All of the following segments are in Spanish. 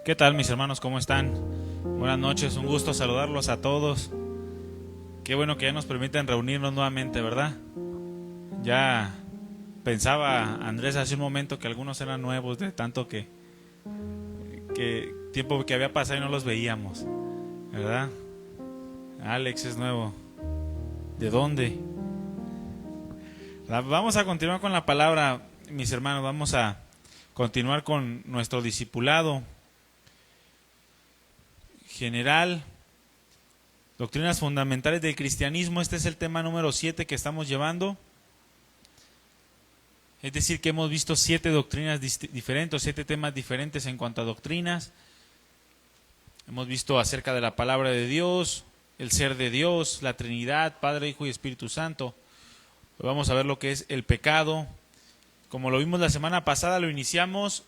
¿Qué tal, mis hermanos? ¿Cómo están? Buenas noches, un gusto saludarlos a todos. Qué bueno que ya nos permiten reunirnos nuevamente, ¿verdad? Ya pensaba Andrés hace un momento que algunos eran nuevos de tanto que tiempo que había pasado y no los veíamos, ¿verdad? Alex es nuevo. ¿De dónde? Vamos a continuar con la palabra, mis hermanos. Vamos a continuar con nuestro discipulado general, doctrinas fundamentales del cristianismo. Este es el tema número 7 que estamos llevando. Es decir, que hemos visto 7 doctrinas diferentes, 7 temas diferentes en cuanto a doctrinas. Hemos visto acerca de la palabra de Dios, el ser de Dios, la Trinidad, Padre, Hijo y Espíritu Santo. Hoy vamos a ver lo que es el pecado. Como lo vimos la semana pasada, lo iniciamos,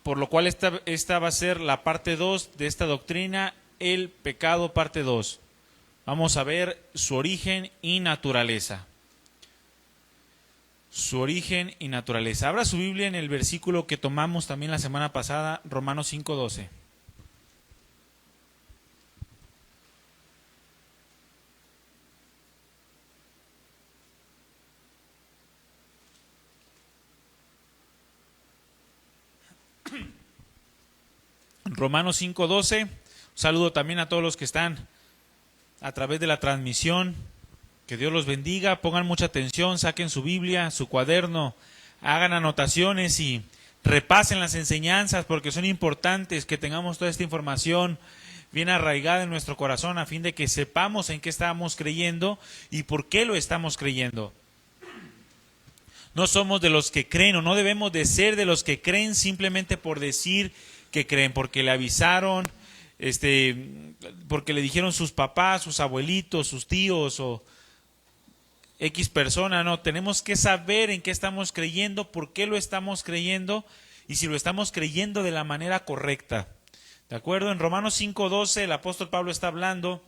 por lo cual esta va a ser la parte 2 de esta doctrina, el pecado parte 2. Vamos a ver su origen y naturaleza. Su origen y naturaleza. Abra su Biblia en el versículo que tomamos también la semana pasada, Romanos 5:12. Romanos 5:12. Un saludo también a todos los que están a través de la transmisión. Que Dios los bendiga, pongan mucha atención, saquen su Biblia, su cuaderno, hagan anotaciones y repasen las enseñanzas, porque son importantes que tengamos toda esta información bien arraigada en nuestro corazón, a fin de que sepamos en qué estamos creyendo y por qué lo estamos creyendo. No somos de los que creen, o no debemos de ser de los que creen simplemente por decir que creen, porque le avisaron, porque le dijeron sus papás, sus abuelitos, sus tíos o X persona. No, tenemos que saber en qué estamos creyendo, por qué lo estamos creyendo y si lo estamos creyendo de la manera correcta. ¿De acuerdo? En Romanos 5:12 el apóstol Pablo está hablando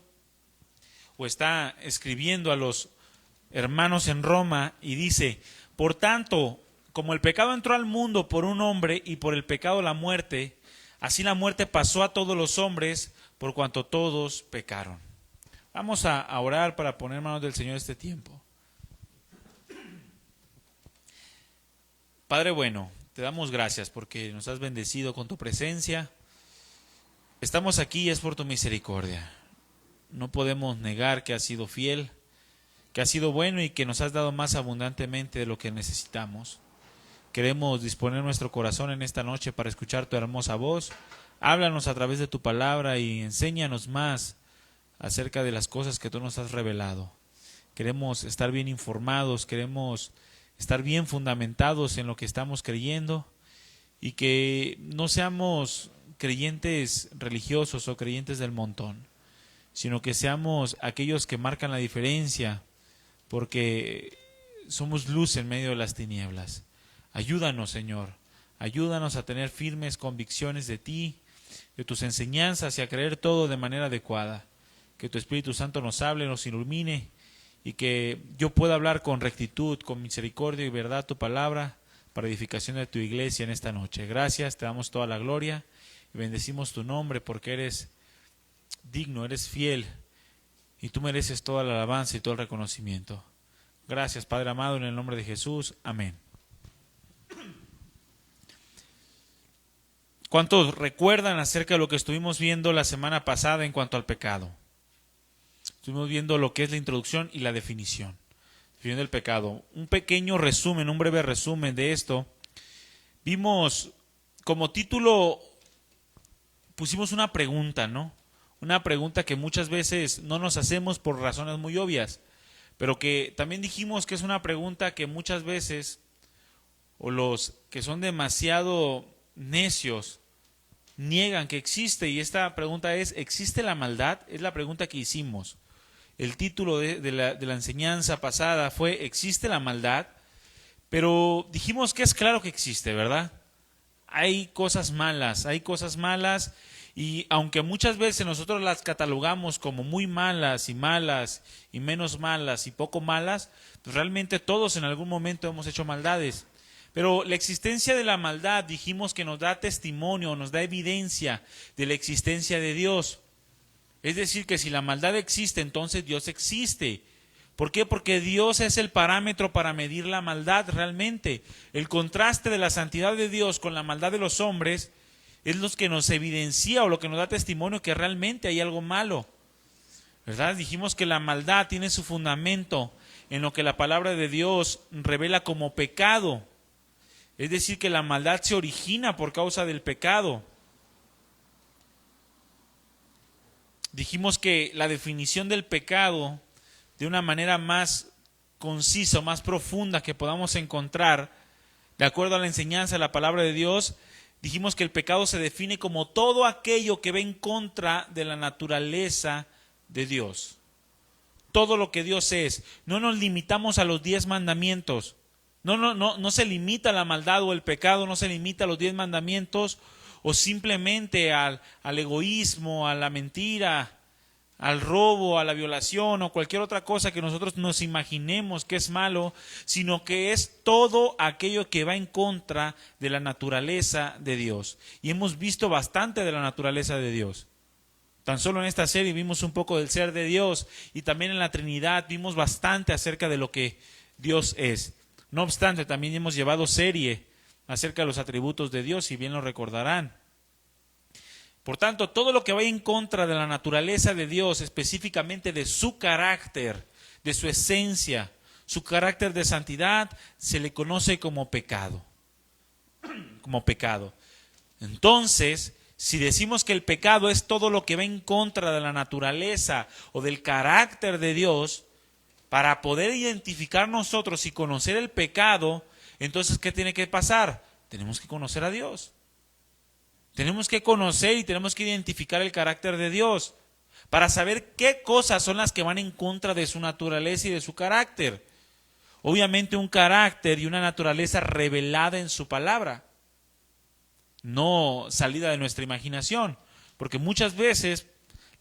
o está escribiendo a los hermanos en Roma y dice: por tanto, como el pecado entró al mundo por un hombre y por el pecado la muerte, así la muerte pasó a todos los hombres por cuanto todos pecaron. Vamos a orar para poner en manos del Señor este tiempo. Padre bueno, te damos gracias porque nos has bendecido con tu presencia. Estamos aquí y es por tu misericordia. No podemos negar que has sido fiel, que has sido bueno y que nos has dado más abundantemente de lo que necesitamos. Queremos disponer nuestro corazón en esta noche para escuchar tu hermosa voz. Háblanos a través de tu palabra y enséñanos más acerca de las cosas que tú nos has revelado. Queremos estar bien informados, queremos estar bien fundamentados en lo que estamos creyendo y que no seamos creyentes religiosos o creyentes del montón, sino que seamos aquellos que marcan la diferencia, porque somos luz en medio de las tinieblas. Ayúdanos, Señor, ayúdanos a tener firmes convicciones de ti, de tus enseñanzas y a creer todo de manera adecuada. Que tu Espíritu Santo nos hable, nos ilumine y que yo pueda hablar con rectitud, con misericordia y verdad tu palabra para edificación de tu iglesia en esta noche. Gracias, te damos toda la gloria y bendecimos tu nombre porque eres digno, eres fiel y tú mereces toda la alabanza y todo el reconocimiento. Gracias, Padre amado, en el nombre de Jesús. Amén. ¿Cuántos recuerdan acerca de lo que estuvimos viendo la semana pasada en cuanto al pecado? Estuvimos viendo lo que es la introducción y la definición. Definición del pecado. Un pequeño resumen, un breve resumen de esto. Vimos como título, pusimos una pregunta, ¿no? Una pregunta que muchas veces no nos hacemos por razones muy obvias, pero que también dijimos que es una pregunta que muchas veces, o los que son demasiado necios, niegan que existe. Y esta pregunta es: ¿existe la maldad? Es la pregunta que hicimos. El título de la enseñanza pasada fue ¿existe la maldad? Pero dijimos que es claro que existe, ¿verdad? Hay cosas malas y aunque muchas veces nosotros las catalogamos como muy malas y menos malas y poco malas, pues realmente todos en algún momento hemos hecho maldades. Pero la existencia de la maldad dijimos que nos da testimonio, nos da evidencia de la existencia de Dios. Es decir, que si la maldad existe, entonces Dios existe. ¿Por qué? Porque Dios es el parámetro para medir la maldad realmente. El contraste de la santidad de Dios con la maldad de los hombres es lo que nos evidencia o lo que nos da testimonio que realmente hay algo malo. ¿Verdad? Dijimos que la maldad tiene su fundamento en lo que la palabra de Dios revela como pecado. Es decir, que la maldad se origina por causa del pecado. Dijimos que la definición del pecado, de una manera más concisa, más profunda que podamos encontrar, de acuerdo a la enseñanza de la palabra de Dios, dijimos que el pecado se define como todo aquello que va en contra de la naturaleza de Dios. Todo lo que Dios es. No nos limitamos a los 10 mandamientos. No se limita a la maldad o el pecado, no se limita a los 10 mandamientos o simplemente al egoísmo, a la mentira, al robo, a la violación o cualquier otra cosa que nosotros nos imaginemos que es malo, sino que es todo aquello que va en contra de la naturaleza de Dios. Y hemos visto bastante de la naturaleza de Dios. Tan solo en esta serie vimos un poco del ser de Dios y también en la Trinidad vimos bastante acerca de lo que Dios es. No obstante, también hemos llevado serie acerca de los atributos de Dios, si bien lo recordarán. Por tanto, todo lo que vaya en contra de la naturaleza de Dios, específicamente de su carácter, de su esencia, su carácter de santidad, se le conoce como pecado. Como pecado. Entonces, si decimos que el pecado es todo lo que va en contra de la naturaleza o del carácter de Dios, para poder identificar nosotros y conocer el pecado, entonces, ¿qué tiene que pasar? Tenemos que conocer a Dios. Tenemos que conocer y tenemos que identificar el carácter de Dios para saber qué cosas son las que van en contra de su naturaleza y de su carácter. Obviamente un carácter y una naturaleza revelada en su palabra, no salida de nuestra imaginación, porque muchas veces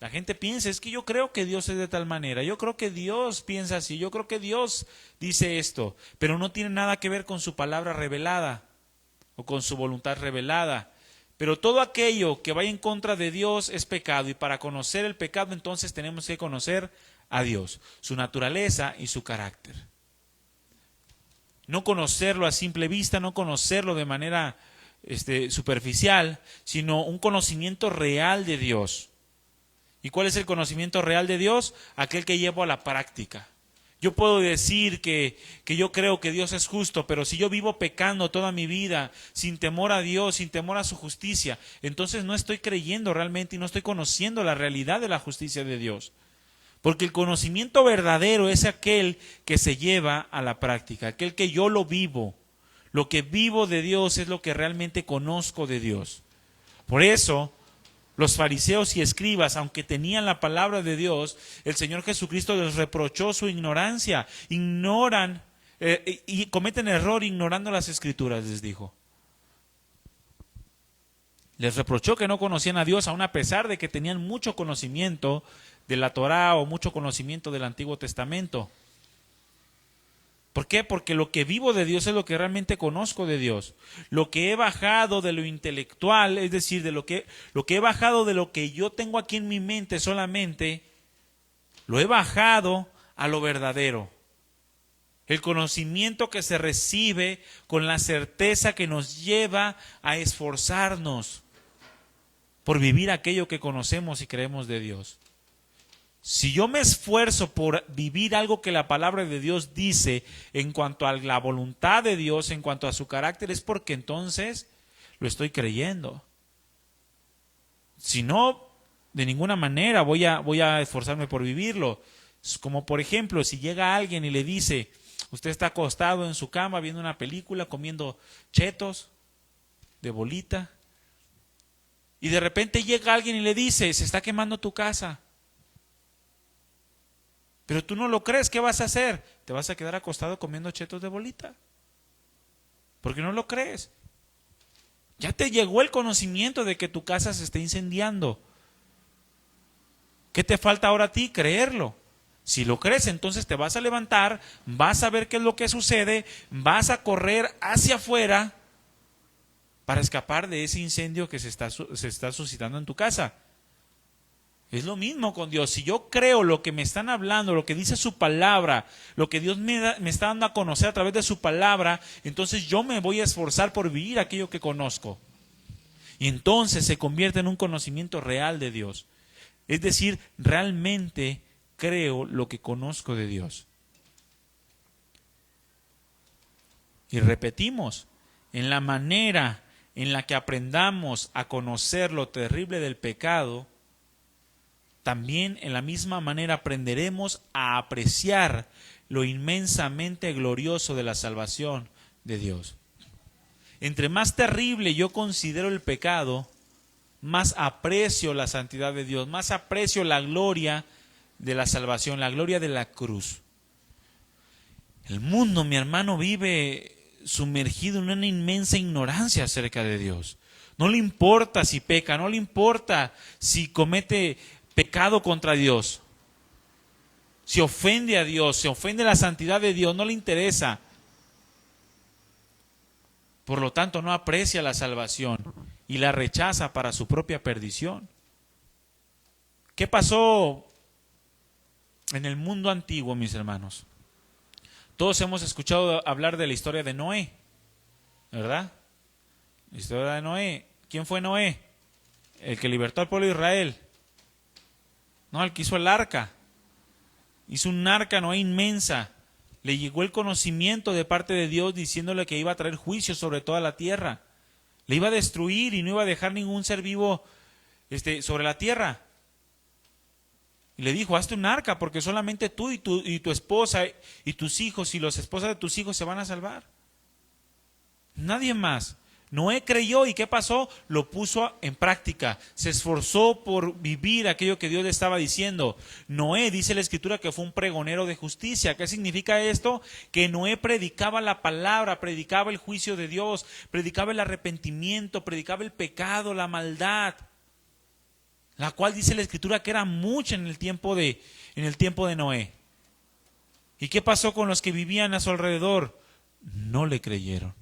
la gente piensa, es que yo creo que Dios es de tal manera, yo creo que Dios piensa así, yo creo que Dios dice esto, pero no tiene nada que ver con su palabra revelada o con su voluntad revelada. Pero todo aquello que vaya en contra de Dios es pecado, y para conocer el pecado entonces tenemos que conocer a Dios, su naturaleza y su carácter. No conocerlo a simple vista, no conocerlo de manera superficial, sino un conocimiento real de Dios. ¿Y cuál es el conocimiento real de Dios? Aquel que llevo a la práctica. Yo puedo decir que yo creo que Dios es justo, pero si yo vivo pecando toda mi vida, sin temor a Dios, sin temor a su justicia, entonces no estoy creyendo realmente y no estoy conociendo la realidad de la justicia de Dios. Porque el conocimiento verdadero es aquel que se lleva a la práctica, aquel que yo lo vivo. Lo que vivo de Dios es lo que realmente conozco de Dios. Por eso, los fariseos y escribas, aunque tenían la palabra de Dios, el Señor Jesucristo les reprochó su ignorancia. Ignoran y cometen error ignorando las Escrituras, les dijo. Les reprochó que no conocían a Dios, aun a pesar de que tenían mucho conocimiento de la Torá o mucho conocimiento del Antiguo Testamento. ¿Por qué? Porque lo que vivo de Dios es lo que realmente conozco de Dios. Lo que he bajado de lo intelectual, es decir, de lo que he bajado de lo que yo tengo aquí en mi mente solamente, lo he bajado a lo verdadero. El conocimiento que se recibe con la certeza que nos lleva a esforzarnos por vivir aquello que conocemos y creemos de Dios. Si yo me esfuerzo por vivir algo que la palabra de Dios dice en cuanto a la voluntad de Dios, en cuanto a su carácter, es porque entonces lo estoy creyendo. Si no, de ninguna manera voy a esforzarme por vivirlo. Como por ejemplo, si llega alguien y le dice, usted está acostado en su cama viendo una película, comiendo chetos de bolita, y de repente llega alguien y le dice, se está quemando tu casa. Pero tú no lo crees, ¿qué vas a hacer? Te vas a quedar acostado comiendo chetos de bolita. Porque no lo crees. Ya te llegó el conocimiento de que tu casa se está incendiando. ¿Qué te falta ahora a ti? Creerlo. Si lo crees, entonces te vas a levantar, vas a ver qué es lo que sucede, vas a correr hacia afuera para escapar de ese incendio que se está suscitando en tu casa. Es lo mismo con Dios. Si yo creo lo que me están hablando, lo que dice su palabra, lo que Dios me está dando a conocer a través de su palabra, entonces yo me voy a esforzar por vivir aquello que conozco. Y entonces se convierte en un conocimiento real de Dios. Es decir, realmente creo lo que conozco de Dios. Y repetimos, en la manera en la que aprendamos a conocer lo terrible del pecado, también en la misma manera aprenderemos a apreciar lo inmensamente glorioso de la salvación de Dios. Entre más terrible yo considero el pecado, más aprecio la santidad de Dios, más aprecio la gloria de la salvación, la gloria de la cruz. El mundo, mi hermano, vive sumergido en una inmensa ignorancia acerca de Dios. No le importa si peca, no le importa si comete pecado contra Dios, si ofende a Dios, si ofende la santidad de Dios, no le interesa. Por lo tanto, no aprecia la salvación y la rechaza para su propia perdición. ¿Qué pasó en el mundo antiguo, mis hermanos? Todos hemos escuchado hablar de la historia de Noé, ¿verdad? La historia de Noé. ¿Quién fue Noé? El que libertó al pueblo de Israel. No, el que hizo el arca. Hizo un arca Noé inmensa. Le llegó el conocimiento de parte de Dios diciéndole que iba a traer juicio sobre toda la tierra. Le iba a destruir y no iba a dejar ningún ser vivo sobre la tierra. Y le dijo, hazte un arca porque solamente tú y tu esposa y tus hijos y las esposas de tus hijos se van a salvar. Nadie más. Noé creyó y ¿qué pasó? Lo puso en práctica. Se esforzó por vivir aquello que Dios le estaba diciendo. Noé, dice la Escritura, que fue un pregonero de justicia. ¿Qué significa esto? Que Noé predicaba la palabra, predicaba el juicio de Dios, predicaba el arrepentimiento, predicaba el pecado, la maldad, la cual dice la Escritura que era mucha en el tiempo de Noé. ¿Y qué pasó con los que vivían a su alrededor? No le creyeron.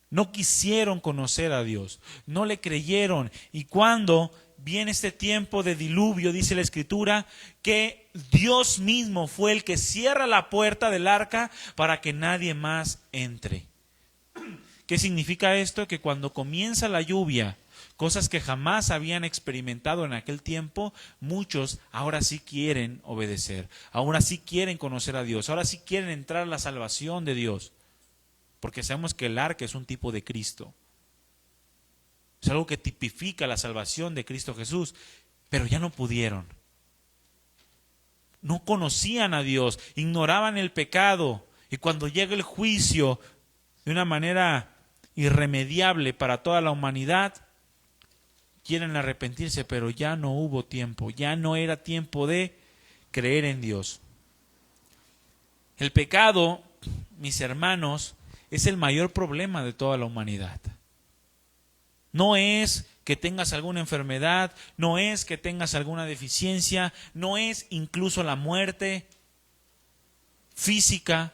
No quisieron conocer a Dios, no le creyeron. Y cuando viene este tiempo de diluvio, dice la Escritura, que Dios mismo fue el que cierra la puerta del arca para que nadie más entre. ¿Qué significa esto? Que cuando comienza la lluvia, cosas que jamás habían experimentado en aquel tiempo, muchos ahora sí quieren obedecer, ahora sí quieren conocer a Dios, ahora sí quieren entrar a la salvación de Dios. Porque sabemos que el arca es un tipo de Cristo. Es algo que tipifica la salvación de Cristo Jesús. Pero ya no pudieron. No conocían a Dios, ignoraban el pecado. Y cuando llega el juicio de una manera irremediable para toda la humanidad, quieren arrepentirse, pero ya no hubo tiempo. Ya no era tiempo de creer en Dios. El pecado, mis hermanos, es el mayor problema de toda la humanidad. No es que tengas alguna enfermedad, no es que tengas alguna deficiencia, no es incluso la muerte física.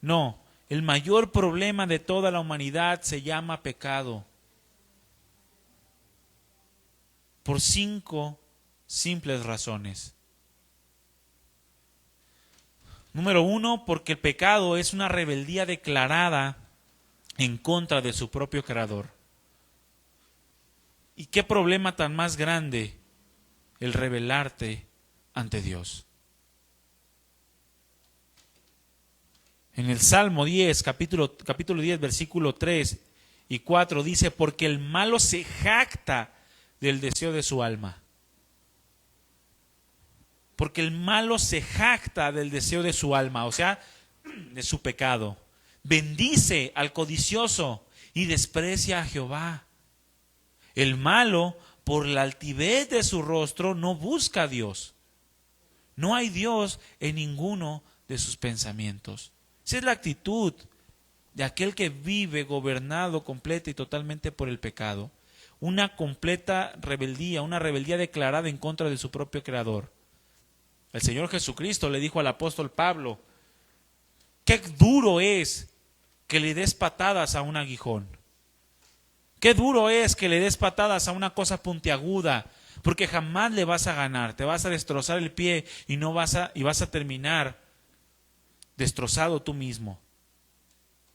No, el mayor problema de toda la humanidad se llama pecado. Por 5 simples razones. Número 1, porque el pecado es una rebeldía declarada en contra de su propio creador. ¿Y qué problema tan más grande el rebelarte ante Dios? En el Salmo 10, capítulo 10, versículo 3 y 4 dice, porque el malo se jacta del deseo de su alma. Porque el malo se jacta del deseo de su alma, o sea, de su pecado. Bendice al codicioso y desprecia a Jehová. El malo, por la altivez de su rostro, no busca a Dios. No hay Dios en ninguno de sus pensamientos. Esa es la actitud de aquel que vive gobernado completa y totalmente por el pecado. Una completa rebeldía, una rebeldía declarada en contra de su propio creador. El Señor Jesucristo le dijo al apóstol Pablo, qué duro es que le des patadas a un aguijón. Qué duro es que le des patadas a una cosa puntiaguda, porque jamás le vas a ganar, te vas a destrozar el pie y vas a terminar destrozado tú mismo,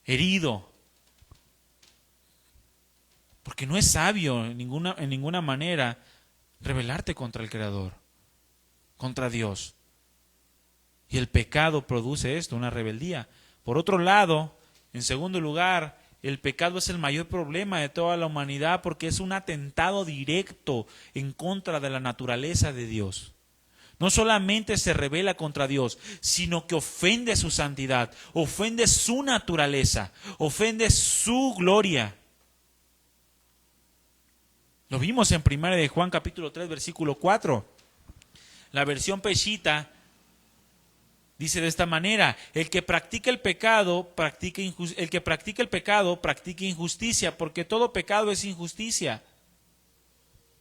herido. Porque no es sabio en ninguna manera rebelarte contra el Creador, contra Dios. Y el pecado produce esto, una rebeldía. Por otro lado, en segundo lugar, el pecado es el mayor problema de toda la humanidad porque es un atentado directo en contra de la naturaleza de Dios. No solamente se rebela contra Dios, sino que ofende su santidad, ofende su naturaleza, ofende su gloria. Lo vimos en 1 de Juan capítulo 3 versículo 4. La versión Peshitta dice de esta manera: el que practica el pecado practica injusticia, porque todo pecado es injusticia.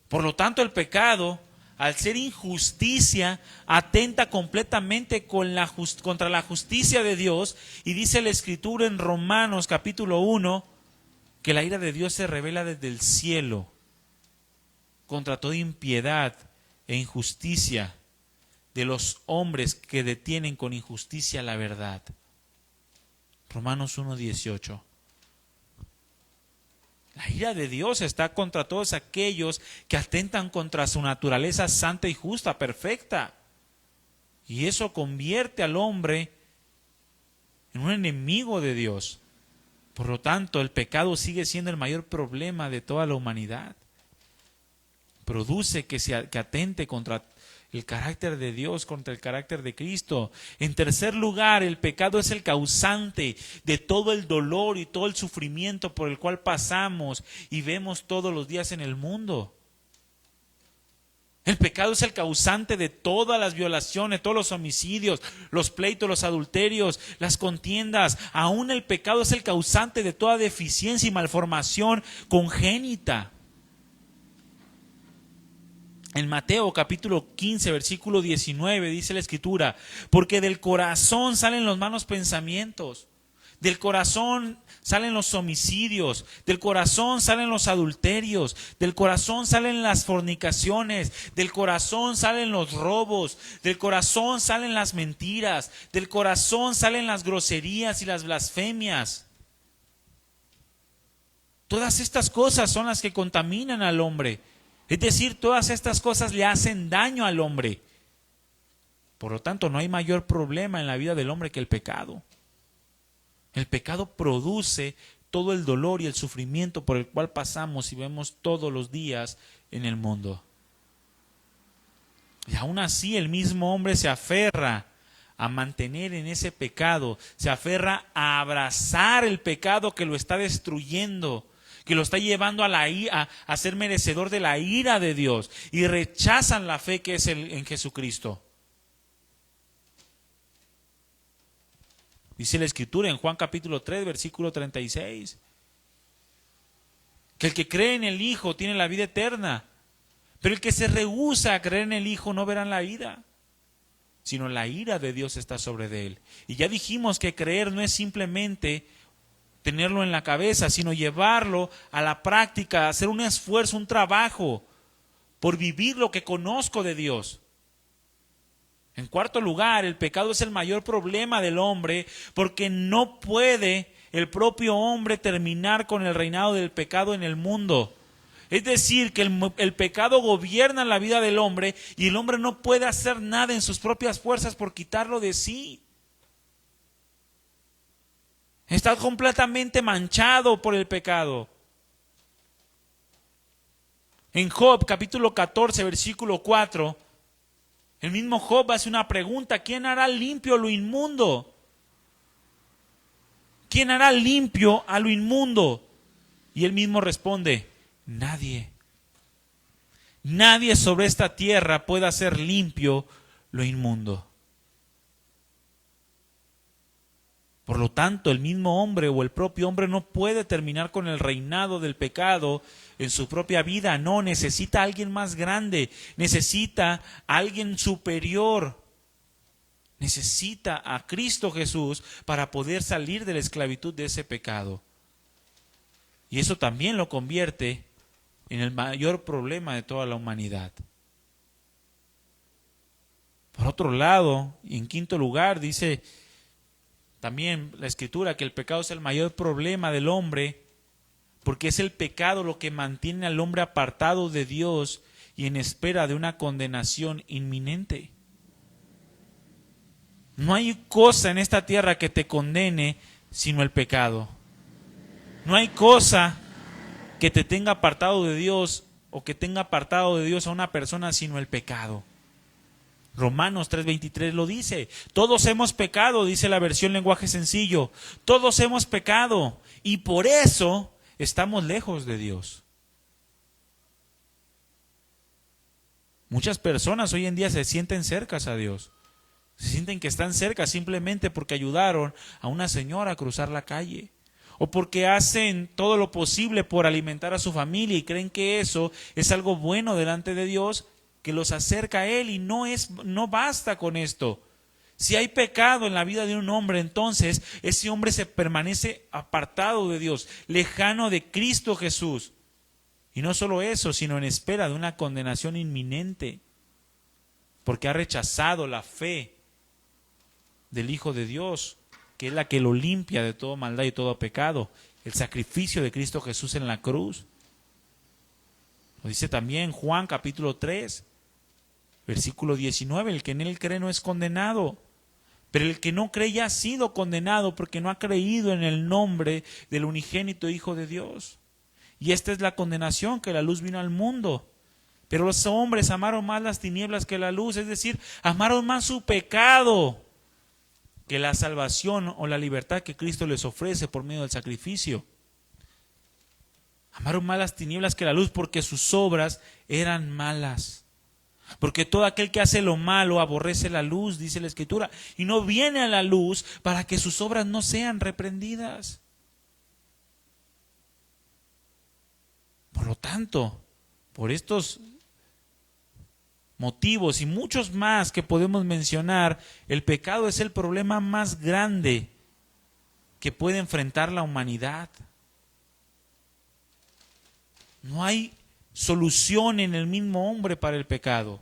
Por lo tanto, el pecado, al ser injusticia, atenta completamente contra la justicia de Dios, y dice la Escritura en Romanos capítulo 1 que la ira de Dios se revela desde el cielo contra toda impiedad e injusticia de los hombres que detienen con injusticia la verdad. Romanos 1:18. La ira de Dios está contra todos aquellos que atentan contra su naturaleza santa y justa, perfecta. Y eso convierte al hombre en un enemigo de Dios. Por lo tanto, el pecado sigue siendo el mayor problema de toda la humanidad. Produce que atente contra el carácter de Dios, contra el carácter de Cristo. En tercer lugar, el pecado es el causante de todo el dolor y todo el sufrimiento por el cual pasamos y vemos todos los días en el mundo. El pecado es el causante de todas las violaciones, todos los homicidios, los pleitos, los adulterios, las contiendas. Aún el pecado es el causante de toda deficiencia y malformación congénita. En Mateo capítulo 15, versículo 19, dice la Escritura: porque del corazón salen los malos pensamientos, del corazón salen los homicidios, del corazón salen los adulterios, del corazón salen las fornicaciones, del corazón salen los robos, del corazón salen las mentiras, del corazón salen las groserías y las blasfemias. Todas estas cosas son las que contaminan al hombre. Es decir, todas estas cosas le hacen daño al hombre. Por lo tanto, no hay mayor problema en la vida del hombre que el pecado. El pecado produce todo el dolor y el sufrimiento por el cual pasamos y vemos todos los días en el mundo. Y aún así, el mismo hombre se aferra a mantener en ese pecado, se aferra a abrazar el pecado que lo está destruyendo, que lo está llevando a ser merecedor de la ira de Dios, y rechazan la fe que es en Jesucristo. Dice la Escritura en Juan capítulo 3, versículo 36, que el que cree en el Hijo tiene la vida eterna, pero el que se rehúsa a creer en el Hijo no verá la vida, sino la ira de Dios está sobre él. Y ya dijimos que creer no es simplemente tenerlo en la cabeza, sino llevarlo a la práctica, hacer un esfuerzo, un trabajo por vivir lo que conozco de Dios. En cuarto lugar, el pecado es el mayor problema del hombre porque no puede el propio hombre terminar con el reinado del pecado en el mundo. Es decir, que el pecado gobierna la vida del hombre y el hombre no puede hacer nada en sus propias fuerzas por quitarlo de sí. Está completamente manchado por el pecado. En Job capítulo 14, versículo 4, el mismo Job hace una pregunta: ¿quién hará limpio lo inmundo? ¿Quién hará limpio a lo inmundo? Y él mismo responde: nadie. Nadie sobre esta tierra puede hacer limpio lo inmundo. Por lo tanto, el mismo hombre o el propio hombre no puede terminar con el reinado del pecado en su propia vida. No, necesita a alguien más grande, necesita a alguien superior Necesita a Cristo Jesús para poder salir de la esclavitud de ese pecado. Y eso también lo convierte en el mayor problema de toda la humanidad. Por otro lado, y en quinto lugar, dice también la Escritura que el pecado es el mayor problema del hombre, porque es el pecado lo que mantiene al hombre apartado de Dios y en espera de una condenación inminente. No hay cosa en esta tierra que te condene sino el pecado. No hay cosa que te tenga apartado de Dios o que tenga apartado de Dios a una persona sino el pecado. Romanos 3:23 lo dice. Todos hemos pecado, dice la versión lenguaje sencillo. Todos hemos pecado y por eso estamos lejos de Dios. Muchas personas hoy en día se sienten cercas a Dios. Se sienten que están cerca simplemente porque ayudaron a una señora a cruzar la calle. O porque hacen todo lo posible por alimentar a su familia y creen que eso es algo bueno delante de Dios, que los acerca a Él, y no basta con esto. Si hay pecado en la vida de un hombre, entonces ese hombre se permanece apartado de Dios, lejano de Cristo Jesús. Y no solo eso, sino en espera de una condenación inminente, porque ha rechazado la fe del Hijo de Dios, que es la que lo limpia de toda maldad y todo pecado, el sacrificio de Cristo Jesús en la cruz. Lo dice también Juan capítulo 3, versículo 19, el que en él cree no es condenado, pero el que no cree ya ha sido condenado porque no ha creído en el nombre del unigénito Hijo de Dios. Y esta es la condenación, que la luz vino al mundo, pero los hombres amaron más las tinieblas que la luz, es decir, amaron más su pecado que la salvación o la libertad que Cristo les ofrece por medio del sacrificio. Amaron más las tinieblas que la luz porque sus obras eran malas. Porque todo aquel que hace lo malo aborrece la luz, dice la Escritura, y no viene a la luz para que sus obras no sean reprendidas. Por lo tanto, por estos motivos y muchos más que podemos mencionar, el pecado es el problema más grande que puede enfrentar la humanidad. No hay solución en el mismo hombre para el pecado.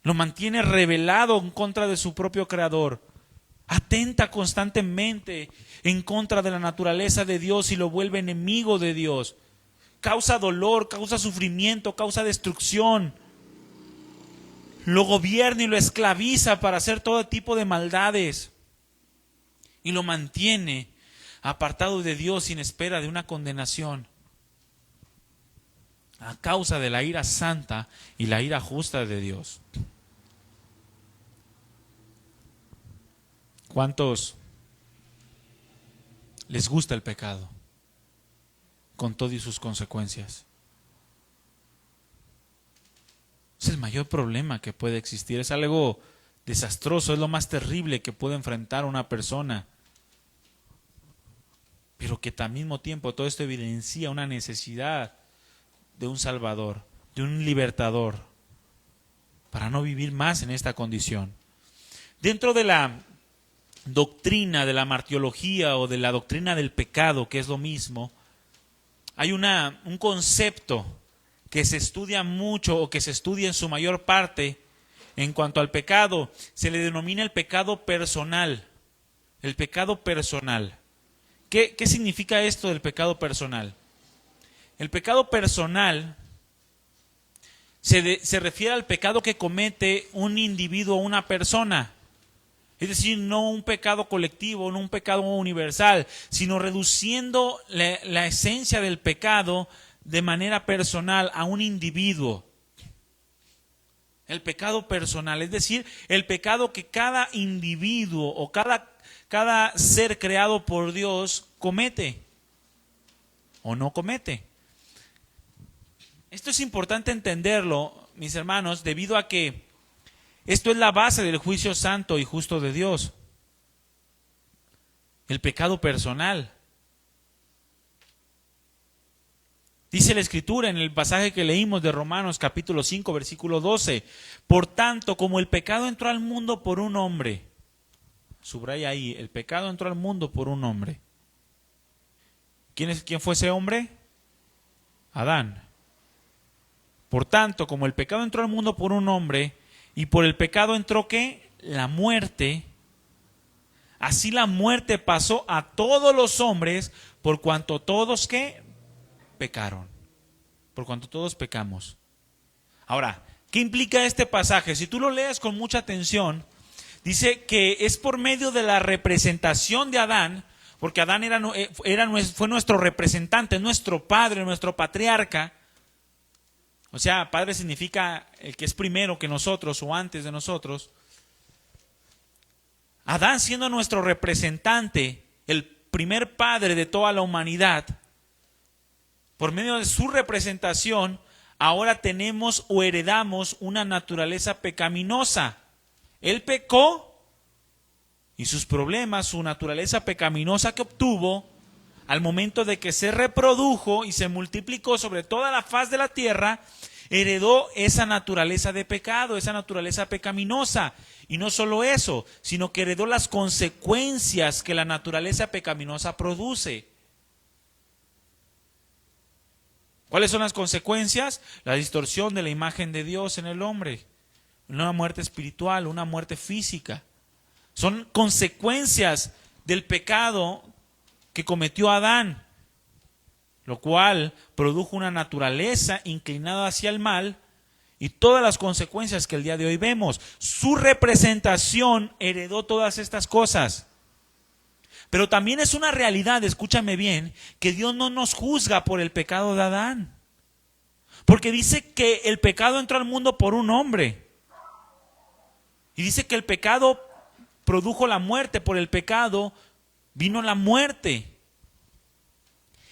Lo mantiene rebelado en contra de su propio creador. Atenta constantemente en contra de la naturaleza de Dios y lo vuelve enemigo de Dios. Causa dolor, causa sufrimiento, causa destrucción. Lo gobierna y lo esclaviza para hacer todo tipo de maldades. Y lo mantiene apartado de Dios sin espera de una condenación, a causa de la ira santa y la ira justa de Dios. ¿Cuántos les gusta el pecado con todo y sus consecuencias? Es el mayor problema que puede existir, es algo desastroso, es lo más terrible que puede enfrentar una persona. Pero que al mismo tiempo todo esto evidencia una necesidad de un Salvador, de un libertador, para no vivir más en esta condición. Dentro de la doctrina de la martiología o de la doctrina del pecado, que es lo mismo, hay un concepto que se estudia mucho o que se estudia en su mayor parte en cuanto al pecado. Se le denomina el pecado personal. El pecado personal. ¿Qué significa esto del pecado personal? El pecado personal se refiere al pecado que comete un individuo o una persona. Es decir, no un pecado colectivo, no un pecado universal, sino reduciendo la esencia del pecado de manera personal a un individuo. El pecado personal, es decir, el pecado que cada individuo o cada ser creado por Dios comete o no comete. Esto es importante entenderlo, mis hermanos, debido a que esto es la base del juicio santo y justo de Dios. El pecado personal. Dice la Escritura en el pasaje que leímos de Romanos capítulo 5, versículo 12. Por tanto, como el pecado entró al mundo por un hombre, subraya ahí, el pecado entró al mundo por un hombre. ¿Quién fue ese hombre? Adán. Por tanto, como el pecado entró al mundo por un hombre, y por el pecado entró ¿qué? La muerte. Así la muerte pasó a todos los hombres, por cuanto todos ¿qué? Pecaron. Por cuanto todos pecamos. Ahora, ¿qué implica este pasaje? Si tú lo lees con mucha atención, dice que es por medio de la representación de Adán, porque Adán fue nuestro representante, nuestro padre, nuestro patriarca. O sea, padre significa el que es primero que nosotros o antes de nosotros. Adán siendo nuestro representante, el primer padre de toda la humanidad, por medio de su representación, ahora tenemos o heredamos una naturaleza pecaminosa. Él pecó y sus problemas, su naturaleza pecaminosa que obtuvo, al momento de que se reprodujo y se multiplicó sobre toda la faz de la tierra, heredó esa naturaleza de pecado, esa naturaleza pecaminosa. Y no solo eso, sino que heredó las consecuencias que la naturaleza pecaminosa produce. ¿Cuáles son las consecuencias? La distorsión de la imagen de Dios en el hombre. Una muerte espiritual, una muerte física. Son consecuencias del pecado que cometió Adán, lo cual produjo una naturaleza inclinada hacia el mal y todas las consecuencias que el día de hoy vemos. Su representación heredó todas estas cosas. Pero también es una realidad, escúchame bien, que Dios no nos juzga por el pecado de Adán. Porque dice que el pecado entró al mundo por un hombre. Y dice que el pecado produjo la muerte, por el pecado vino la muerte.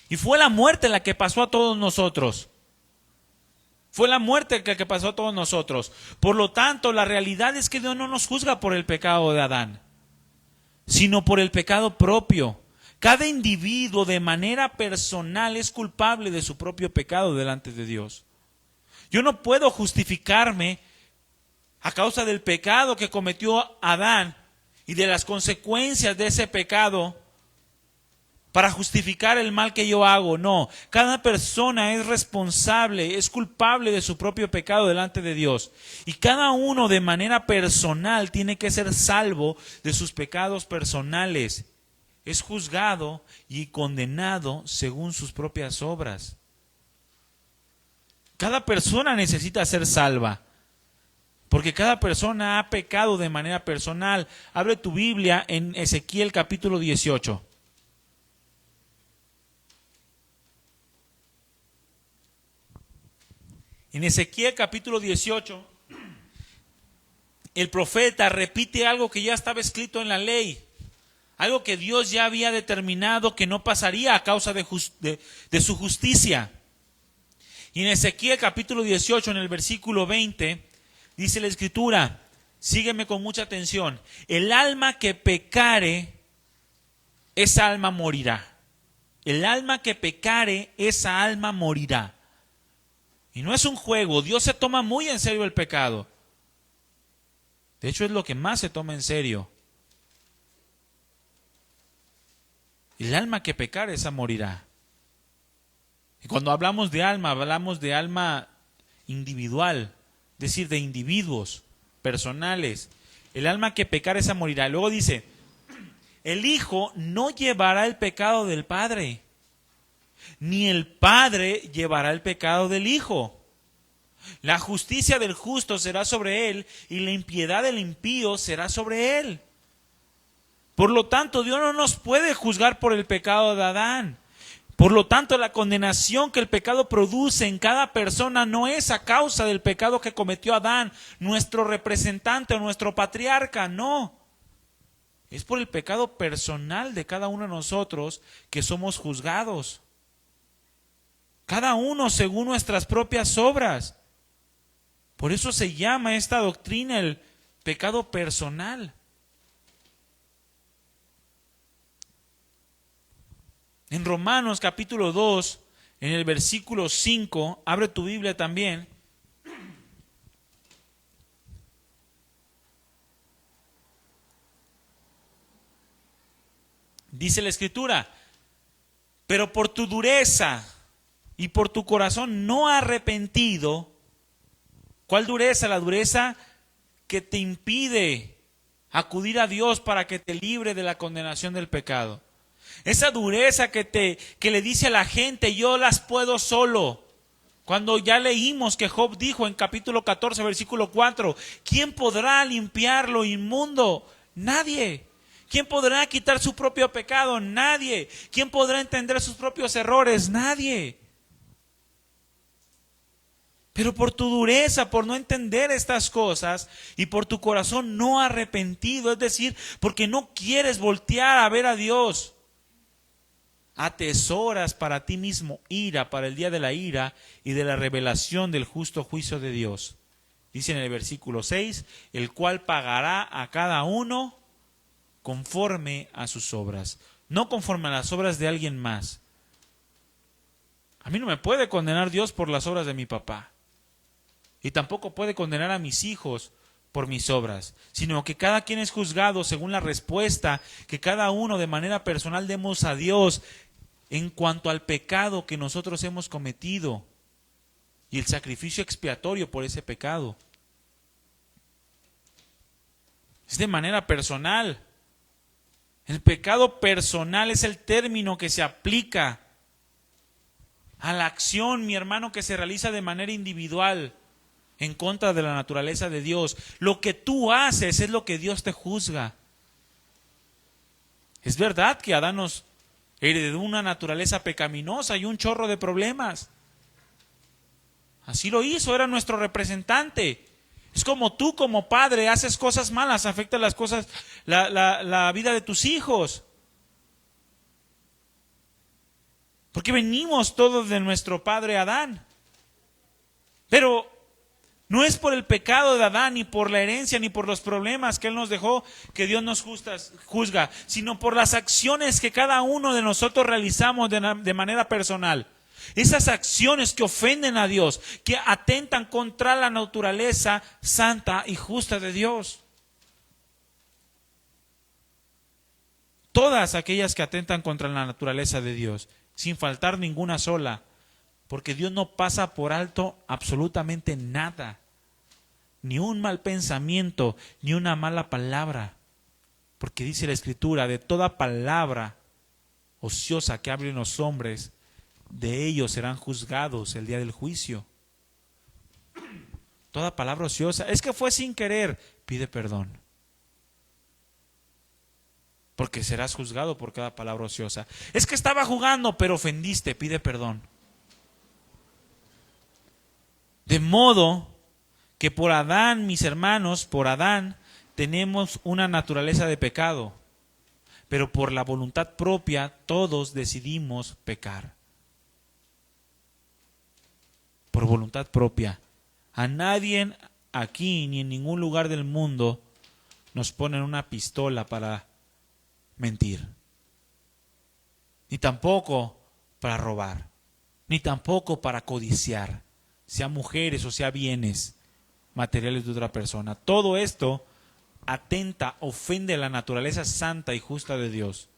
Y fue la muerte la que pasó a todos nosotros. Fue la muerte la que pasó a todos nosotros. Por lo tanto, la realidad es que Dios no nos juzga por el pecado de Adán, sino por el pecado propio. Cada individuo de manera personal es culpable de su propio pecado delante de Dios. Yo no puedo justificarme a causa del pecado que cometió Adán y de las consecuencias de ese pecado para justificar el mal que yo hago. No, cada persona es responsable, es culpable de su propio pecado delante de Dios. Y cada uno de manera personal tiene que ser salvo de sus pecados personales. Es juzgado y condenado según sus propias obras. Cada persona necesita ser salva, porque cada persona ha pecado de manera personal. Abre tu Biblia en Ezequiel capítulo 18. En Ezequiel capítulo 18, el profeta repite algo que ya estaba escrito en la ley, algo que Dios ya había determinado que no pasaría a causa de su justicia. Y en Ezequiel capítulo 18, en el versículo 20, dice la Escritura, sígueme con mucha atención: el alma que pecare, esa alma morirá. El alma que pecare, esa alma morirá. Y no es un juego, Dios se toma muy en serio el pecado. De hecho, es lo que más se toma en serio. El alma que pecare, esa morirá. Y cuando hablamos de alma individual, es decir, de individuos personales. El alma que pecare, esa morirá. Luego dice, el Hijo no llevará el pecado del Padre, ni el Padre llevará el pecado del Hijo. La justicia del justo será sobre él, y la impiedad del impío será sobre él. Por lo tanto, Dios no nos puede juzgar por el pecado de Adán. Por lo tanto, la condenación que el pecado produce en cada persona no es a causa del pecado que cometió Adán, nuestro representante o nuestro patriarca, no. Es por el pecado personal de cada uno de nosotros que somos juzgados. Cada uno según nuestras propias obras. Por eso se llama esta doctrina el pecado personal. En Romanos capítulo 2, en el versículo 5, abre tu Biblia también. Dice la Escritura, pero por tu dureza y por tu corazón no arrepentido. ¿Cuál dureza? La dureza que te impide acudir a Dios para que te libre de la condenación del pecado. Esa dureza que le dice a la gente, yo las puedo solo. Cuando ya leímos que Job dijo en capítulo 14, versículo 4, ¿quién podrá limpiar lo inmundo? Nadie. ¿Quién podrá quitar su propio pecado? Nadie. ¿Quién podrá entender sus propios errores? Nadie. Pero por tu dureza, por no entender estas cosas y por tu corazón no arrepentido, es decir, porque no quieres voltear a ver a Dios, atesoras para ti mismo ira para el día de la ira y de la revelación del justo juicio de Dios. Dice en el versículo 6, el cual pagará a cada uno conforme a sus obras, no conforme a las obras de alguien más. A mí no me puede condenar Dios por las obras de mi papá, y tampoco puede condenar a mis hijos por mis obras, sino que cada quien es juzgado según la respuesta que cada uno de manera personal demos a Dios en cuanto al pecado que nosotros hemos cometido y el sacrificio expiatorio por ese pecado. Es de manera personal. El pecado personal es el término que se aplica a la acción, mi hermano, que se realiza de manera individual en contra de la naturaleza de Dios. Lo que tú haces es lo que Dios te juzga. Es verdad que Adán nos heredó una naturaleza pecaminosa y un chorro de problemas. Así lo hizo, era nuestro representante. Es como tú como padre haces cosas malas, afecta las cosas, la vida de tus hijos. Porque venimos todos de nuestro padre Adán. Pero no es por el pecado de Adán, ni por la herencia, ni por los problemas que él nos dejó, que Dios nos juzga, sino por las acciones que cada uno de nosotros realizamos de manera personal. Esas acciones que ofenden a Dios, que atentan contra la naturaleza santa y justa de Dios. Todas aquellas que atentan contra la naturaleza de Dios, sin faltar ninguna sola, porque Dios no pasa por alto absolutamente nada, ni un mal pensamiento, ni una mala palabra, porque dice la Escritura, de toda palabra ociosa que hablen los hombres, de ellos serán juzgados el día del juicio. Toda palabra ociosa, es que fue sin querer, pide perdón, porque serás juzgado por cada palabra ociosa. Es que estaba jugando, pero ofendiste, pide perdón. De modo que por Adán, mis hermanos, por Adán tenemos una naturaleza de pecado, pero por la voluntad propia todos decidimos pecar. Por voluntad propia. A nadie aquí ni en ningún lugar del mundo nos ponen una pistola para mentir. Ni tampoco para robar. Ni tampoco para codiciar. Sea mujeres o sea bienes materiales de otra persona. Todo esto atenta, ofende a la naturaleza santa y justa de Dios.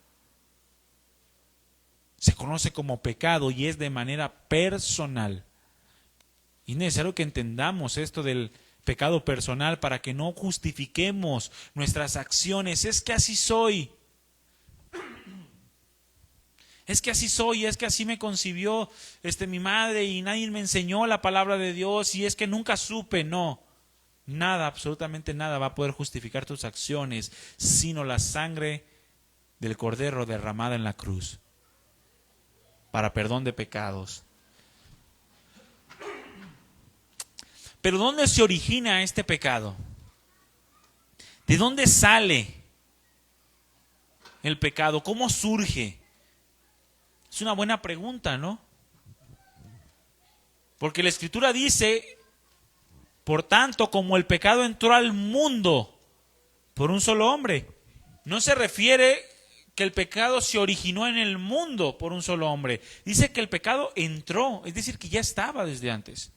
Se conoce como pecado y es de manera personal. Y es necesario que entendamos esto del pecado personal para que no justifiquemos nuestras acciones. Es que así soy. Es que así soy, es que así me concibió mi madre y nadie me enseñó la palabra de Dios y es que nunca supe. No, nada, absolutamente nada va a poder justificar tus acciones sino la sangre del Cordero derramada en la cruz para perdón de pecados. Pero ¿dónde se origina este pecado? ¿De dónde sale el pecado? ¿Cómo surge? Es una buena pregunta, ¿no? Porque la Escritura dice, por tanto, como el pecado entró al mundo por un solo hombre, no se refiere que el pecado se originó en el mundo por un solo hombre. Dice que el pecado entró, es decir, que ya estaba desde antes.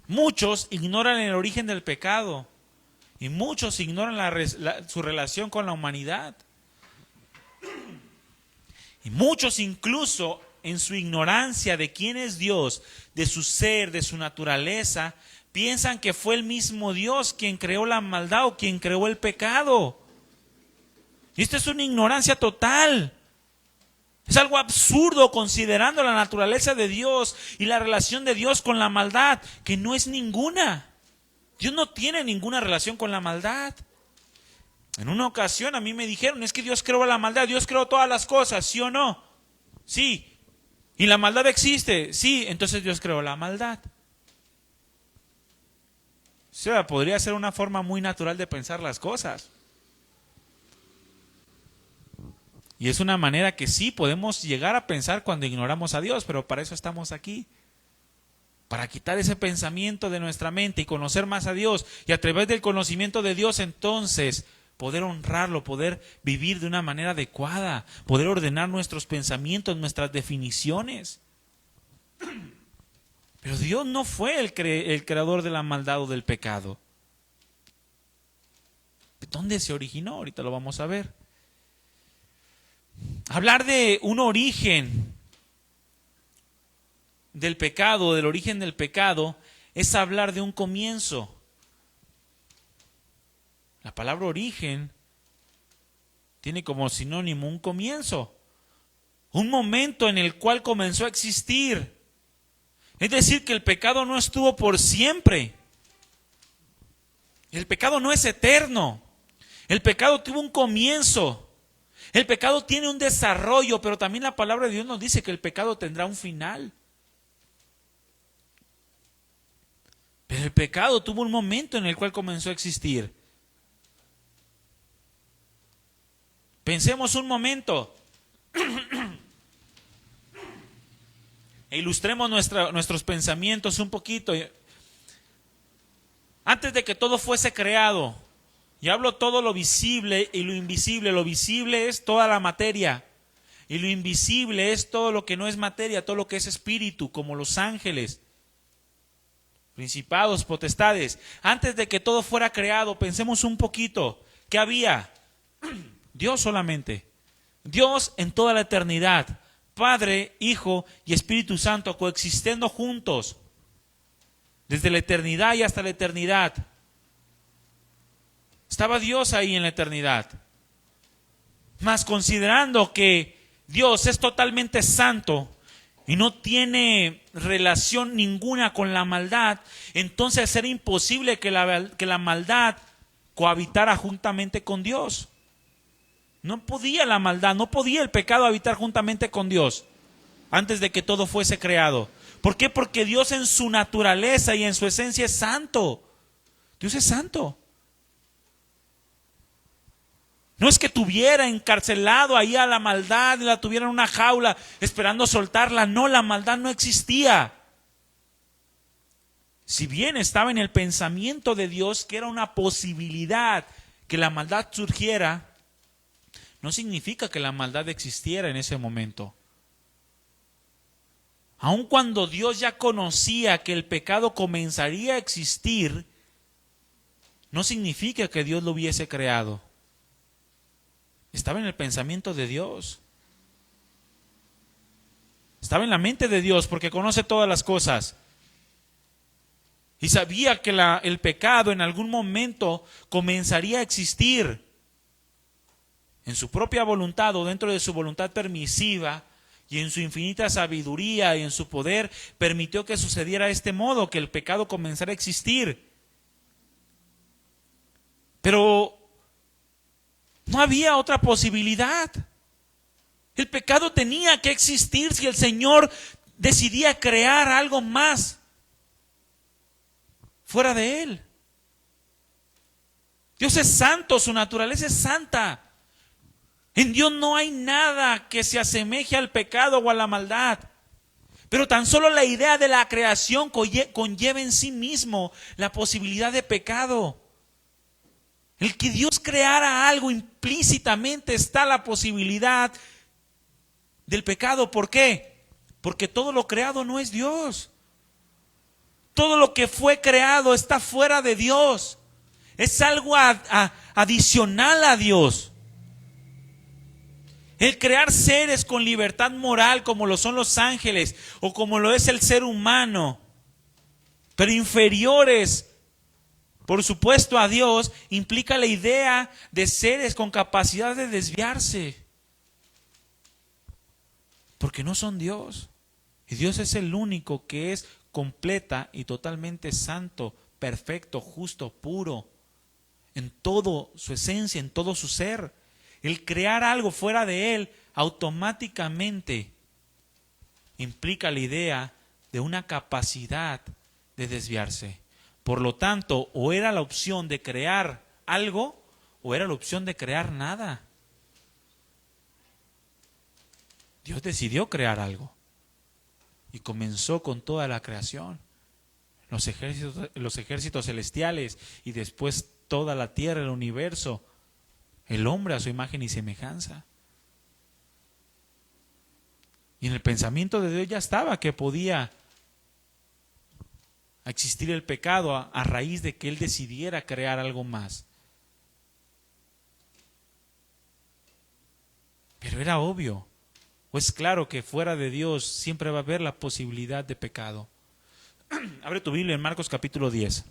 Muchos ignoran el origen del pecado y muchos ignoran su relación con la humanidad. Y muchos incluso en su ignorancia de quién es Dios, de su ser, de su naturaleza, piensan que fue el mismo Dios quien creó la maldad o quien creó el pecado. Y esto es una ignorancia total. Es algo absurdo considerando la naturaleza de Dios y la relación de Dios con la maldad, que no es ninguna. Dios no tiene ninguna relación con la maldad. En una ocasión a mí me dijeron, es que Dios creó la maldad, Dios creó todas las cosas, ¿sí o no? Sí. ¿Y la maldad existe? Sí, entonces Dios creó la maldad. O sea, podría ser una forma muy natural de pensar las cosas. Y es una manera que sí podemos llegar a pensar cuando ignoramos a Dios, pero para eso estamos aquí. Para quitar ese pensamiento de nuestra mente y conocer más a Dios. Y a través del conocimiento de Dios entonces poder honrarlo, poder vivir de una manera adecuada, poder ordenar nuestros pensamientos, nuestras definiciones. Pero Dios no fue el creador de la maldad o del pecado. ¿Dónde se originó? Ahorita lo vamos a ver. Hablar de un origen del pecado, del origen del pecado, es hablar de un comienzo. La palabra origen tiene como sinónimo un comienzo, un momento en el cual comenzó a existir. Es decir, que el pecado no estuvo por siempre. El pecado no es eterno. El pecado tuvo un comienzo. El pecado tiene un desarrollo, pero también la palabra de Dios nos dice que el pecado tendrá un final. Pero el pecado tuvo un momento en el cual comenzó a existir. Pensemos un momento. E ilustremos nuestros pensamientos un poquito. Antes de que todo fuese creado, y hablo todo lo visible y lo invisible. Lo visible es toda la materia. Y lo invisible es todo lo que no es materia, todo lo que es espíritu, como los ángeles, principados, potestades. Antes de que todo fuera creado, pensemos un poquito. ¿Qué había? Dios solamente. Dios en toda la eternidad. Padre, Hijo y Espíritu Santo coexistiendo juntos. Desde la eternidad y hasta la eternidad. Estaba Dios ahí en la eternidad. Mas considerando que Dios es totalmente santo y no tiene relación ninguna con la maldad, entonces era imposible que la maldad cohabitara juntamente con Dios. No podía la maldad, no podía el pecado habitar juntamente con Dios antes de que todo fuese creado. ¿Por qué? Porque Dios en su naturaleza y en su esencia es santo. Dios es santo. No es que tuviera encarcelado ahí a la maldad, la tuviera en una jaula esperando soltarla. No, la maldad no existía. Si bien estaba en el pensamiento de Dios que era una posibilidad que la maldad surgiera, no significa que la maldad existiera en ese momento. Aun cuando Dios ya conocía que el pecado comenzaría a existir, no significa que Dios lo hubiese creado. Estaba en el pensamiento de Dios. Estaba en la mente de Dios porque conoce todas las cosas. Y sabía que el pecado en algún momento comenzaría a existir. En su propia voluntad o dentro de su voluntad permisiva y en su infinita sabiduría y en su poder, permitió que sucediera de este modo, que el pecado comenzara a existir. Pero no había otra posibilidad. El pecado tenía que existir si el Señor decidía crear algo más fuera de Él. Dios es santo, su naturaleza es santa. En Dios no hay nada que se asemeje al pecado o a la maldad. Pero tan solo la idea de la creación conlleva en sí mismo la posibilidad de pecado. El que Dios creara algo, implícitamente está la posibilidad del pecado. ¿Por qué? Porque todo lo creado no es Dios. Todo lo que fue creado está fuera de Dios. Es algo adicional a Dios. El crear seres con libertad moral como lo son los ángeles o como lo es el ser humano, pero inferiores, por supuesto, a Dios, implica la idea de seres con capacidad de desviarse. Porque no son Dios. Y Dios es el único que es completa y totalmente santo, perfecto, justo, puro, en todo su esencia, en todo su ser. El crear algo fuera de Él automáticamente implica la idea de una capacidad de desviarse. Por lo tanto, o era la opción de crear algo o era la opción de crear nada. Dios decidió crear algo y comenzó con toda la creación, los ejércitos celestiales y después toda la tierra, el universo, el hombre a su imagen y semejanza. Y en el pensamiento de Dios ya estaba que podía existir el pecado a raíz de que Él decidiera crear algo más. Pero era obvio, o es claro que fuera de Dios siempre va a haber la posibilidad de pecado. Abre tu Biblia en Marcos capítulo 10.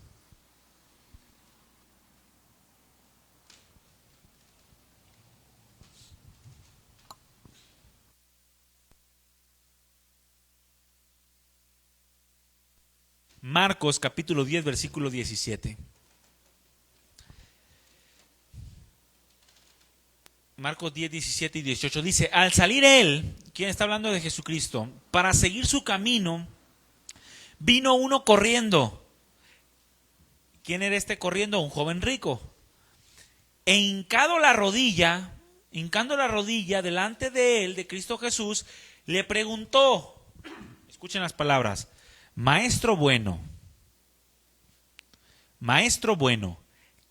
Marcos capítulo 10, versículo 17. Marcos 10, 17 y 18 dice: al salir Él, ¿quién está hablando? De Jesucristo, para seguir su camino, vino uno corriendo. ¿Quién era este corriendo? Un joven rico. E hincando la rodilla delante de él, de Cristo Jesús, le preguntó, escuchen las palabras: Maestro bueno,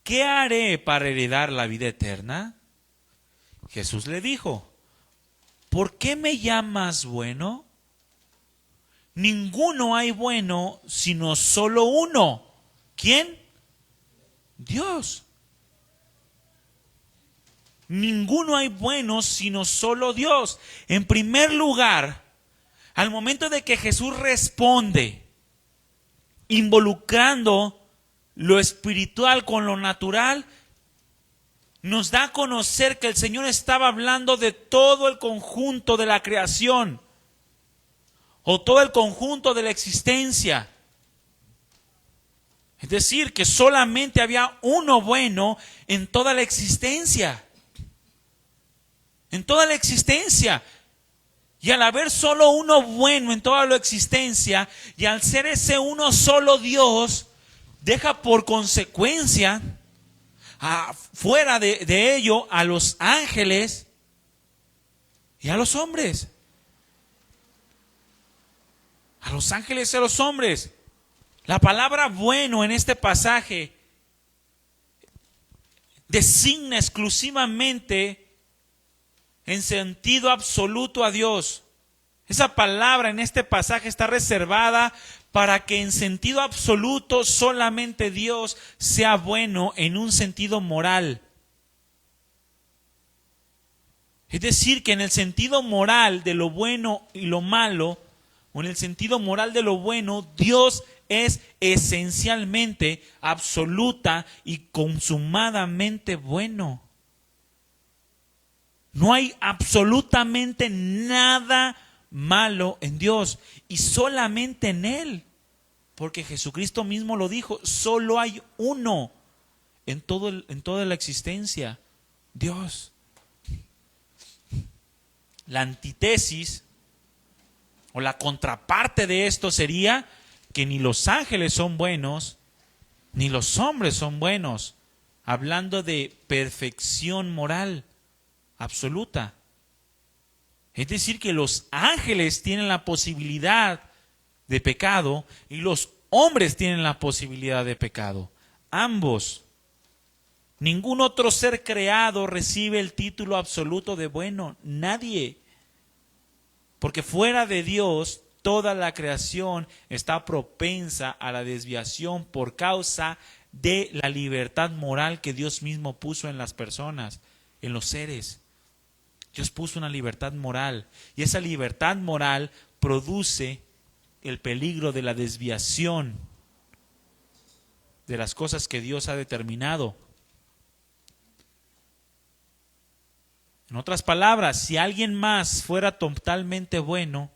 ¿qué haré para heredar la vida eterna? Jesús le dijo: ¿por qué me llamas bueno? Ninguno hay bueno sino solo uno. ¿Quién? Dios. Ninguno hay bueno sino solo Dios. En primer lugar, al momento de que Jesús responde, involucrando lo espiritual con lo natural, nos da a conocer que el Señor estaba hablando de todo el conjunto de la creación o todo el conjunto de la existencia. Es decir, que solamente había uno bueno en toda la existencia. En toda la existencia. Y al haber solo uno bueno en toda la existencia, y al ser ese uno solo Dios, deja por consecuencia fuera de ello a los ángeles y a los hombres. A los ángeles y a los hombres. La palabra bueno en este pasaje designa exclusivamente en sentido absoluto a Dios. Esa palabra en este pasaje está reservada para que en sentido absoluto solamente Dios sea bueno en un sentido moral. Es decir, que en el sentido moral de lo bueno y lo malo, o en el sentido moral de lo bueno, Dios es esencialmente, absoluta y consumadamente bueno. No hay absolutamente nada malo en Dios y solamente en Él, porque Jesucristo mismo lo dijo: solo hay uno en toda la existencia, Dios. La antítesis o la contraparte de esto sería que ni los ángeles son buenos ni los hombres son buenos, hablando de perfección moral absoluta. Es decir, que los ángeles tienen la posibilidad de pecado y los hombres tienen la posibilidad de pecado. Ambos Ningún otro ser creado recibe el título absoluto de bueno. Nadie. Porque fuera de Dios, toda la creación está propensa a la desviación por causa de la libertad moral que Dios mismo puso en las personas, en los seres. Dios puso una libertad moral y esa libertad moral produce el peligro de la desviación de las cosas que Dios ha determinado. En otras palabras, si alguien más fuera totalmente bueno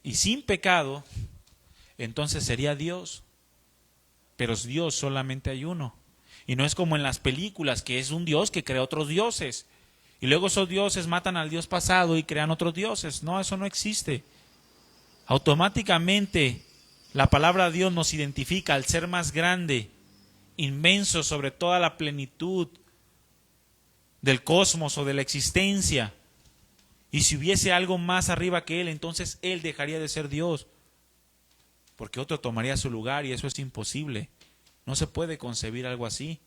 y sin pecado, entonces sería Dios. Pero Dios solamente hay uno. Y no es como en las películas, que es un Dios que crea otros dioses. Y luego esos dioses matan al Dios pasado y crean otros dioses. No, eso no existe. Automáticamente la palabra de Dios nos identifica al ser más grande, inmenso sobre toda la plenitud del cosmos o de la existencia. Y si hubiese algo más arriba que Él, entonces Él dejaría de ser Dios. Porque otro tomaría su lugar y eso es imposible. No se puede concebir algo así.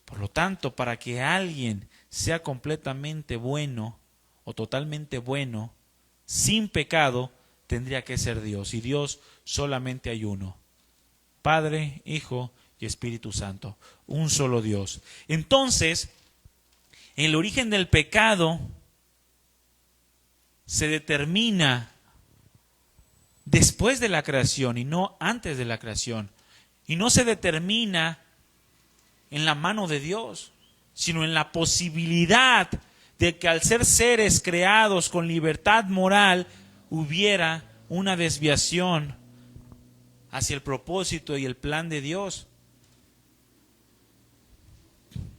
Por lo tanto, para que alguien sea completamente bueno o totalmente bueno, sin pecado, tendría que ser Dios. Y Dios solamente hay uno. Padre, Hijo y Espíritu Santo. Un solo Dios. Entonces, el origen del pecado se determina después de la creación y no antes de la creación. Y no se determina en la mano de Dios, sino en la posibilidad de que al ser seres creados con libertad moral hubiera una desviación hacia el propósito y el plan de Dios.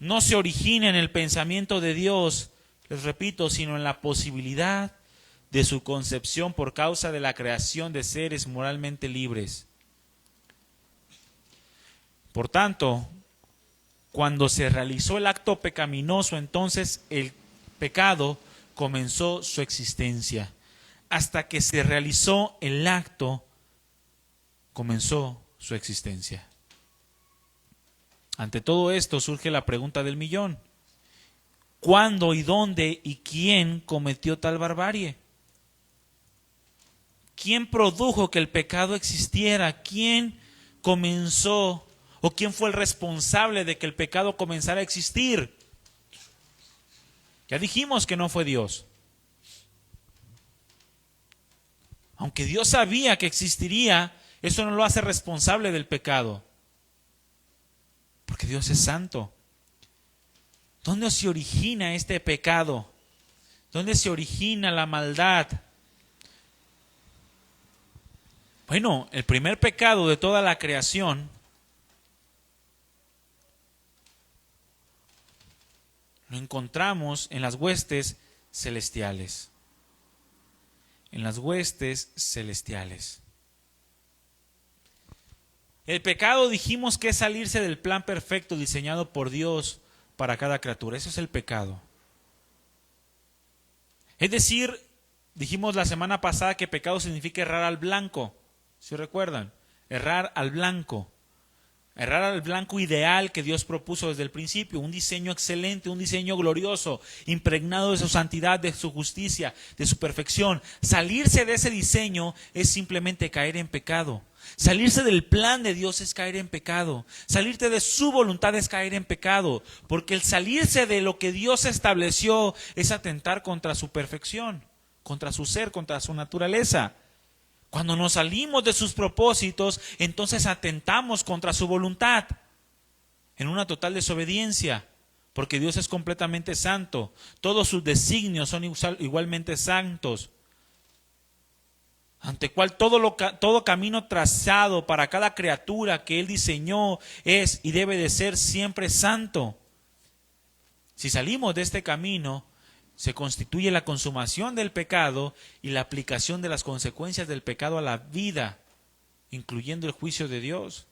No se origina en el pensamiento de Dios, les repito, sino en la posibilidad de su concepción por causa de la creación de seres moralmente libres. Por tanto, cuando se realizó el acto pecaminoso, entonces el pecado comenzó su existencia. Hasta que se realizó el acto, comenzó su existencia. Ante todo esto surge la pregunta del millón. ¿Cuándo y dónde y quién cometió tal barbarie? ¿Quién produjo que el pecado existiera? ¿Quién comenzó o quién fue el responsable de que el pecado comenzara a existir? Ya dijimos que no fue Dios. Aunque Dios sabía que existiría, eso no lo hace responsable del pecado. Porque Dios es santo. ¿Dónde se origina este pecado? ¿Dónde se origina la maldad? Bueno, el primer pecado de toda la creación lo encontramos en las huestes celestiales. En las huestes celestiales. El pecado dijimos que es salirse del plan perfecto diseñado por Dios para cada criatura. Eso es el pecado. Es decir, dijimos la semana pasada que pecado significa errar al blanco. ¿Sí recuerdan? Errar al blanco. Errar al blanco ideal que Dios propuso desde el principio. Un diseño excelente, un diseño glorioso, impregnado de su santidad, de su justicia, de su perfección. Salirse de ese diseño es simplemente caer en pecado. Salirse del plan de Dios es caer en pecado. Salirte de su voluntad es caer en pecado. Porque el salirse de lo que Dios estableció es atentar contra su perfección, contra su ser, contra su naturaleza. Cuando nos salimos de sus propósitos, entonces atentamos contra su voluntad en una total desobediencia, porque Dios es completamente santo. Todos sus designios son igualmente santos, ante cual todo camino trazado para cada criatura que Él diseñó es y debe de ser siempre santo. Si salimos de este camino, se constituye la consumación del pecado y la aplicación de las consecuencias del pecado a la vida, incluyendo el juicio de Dios.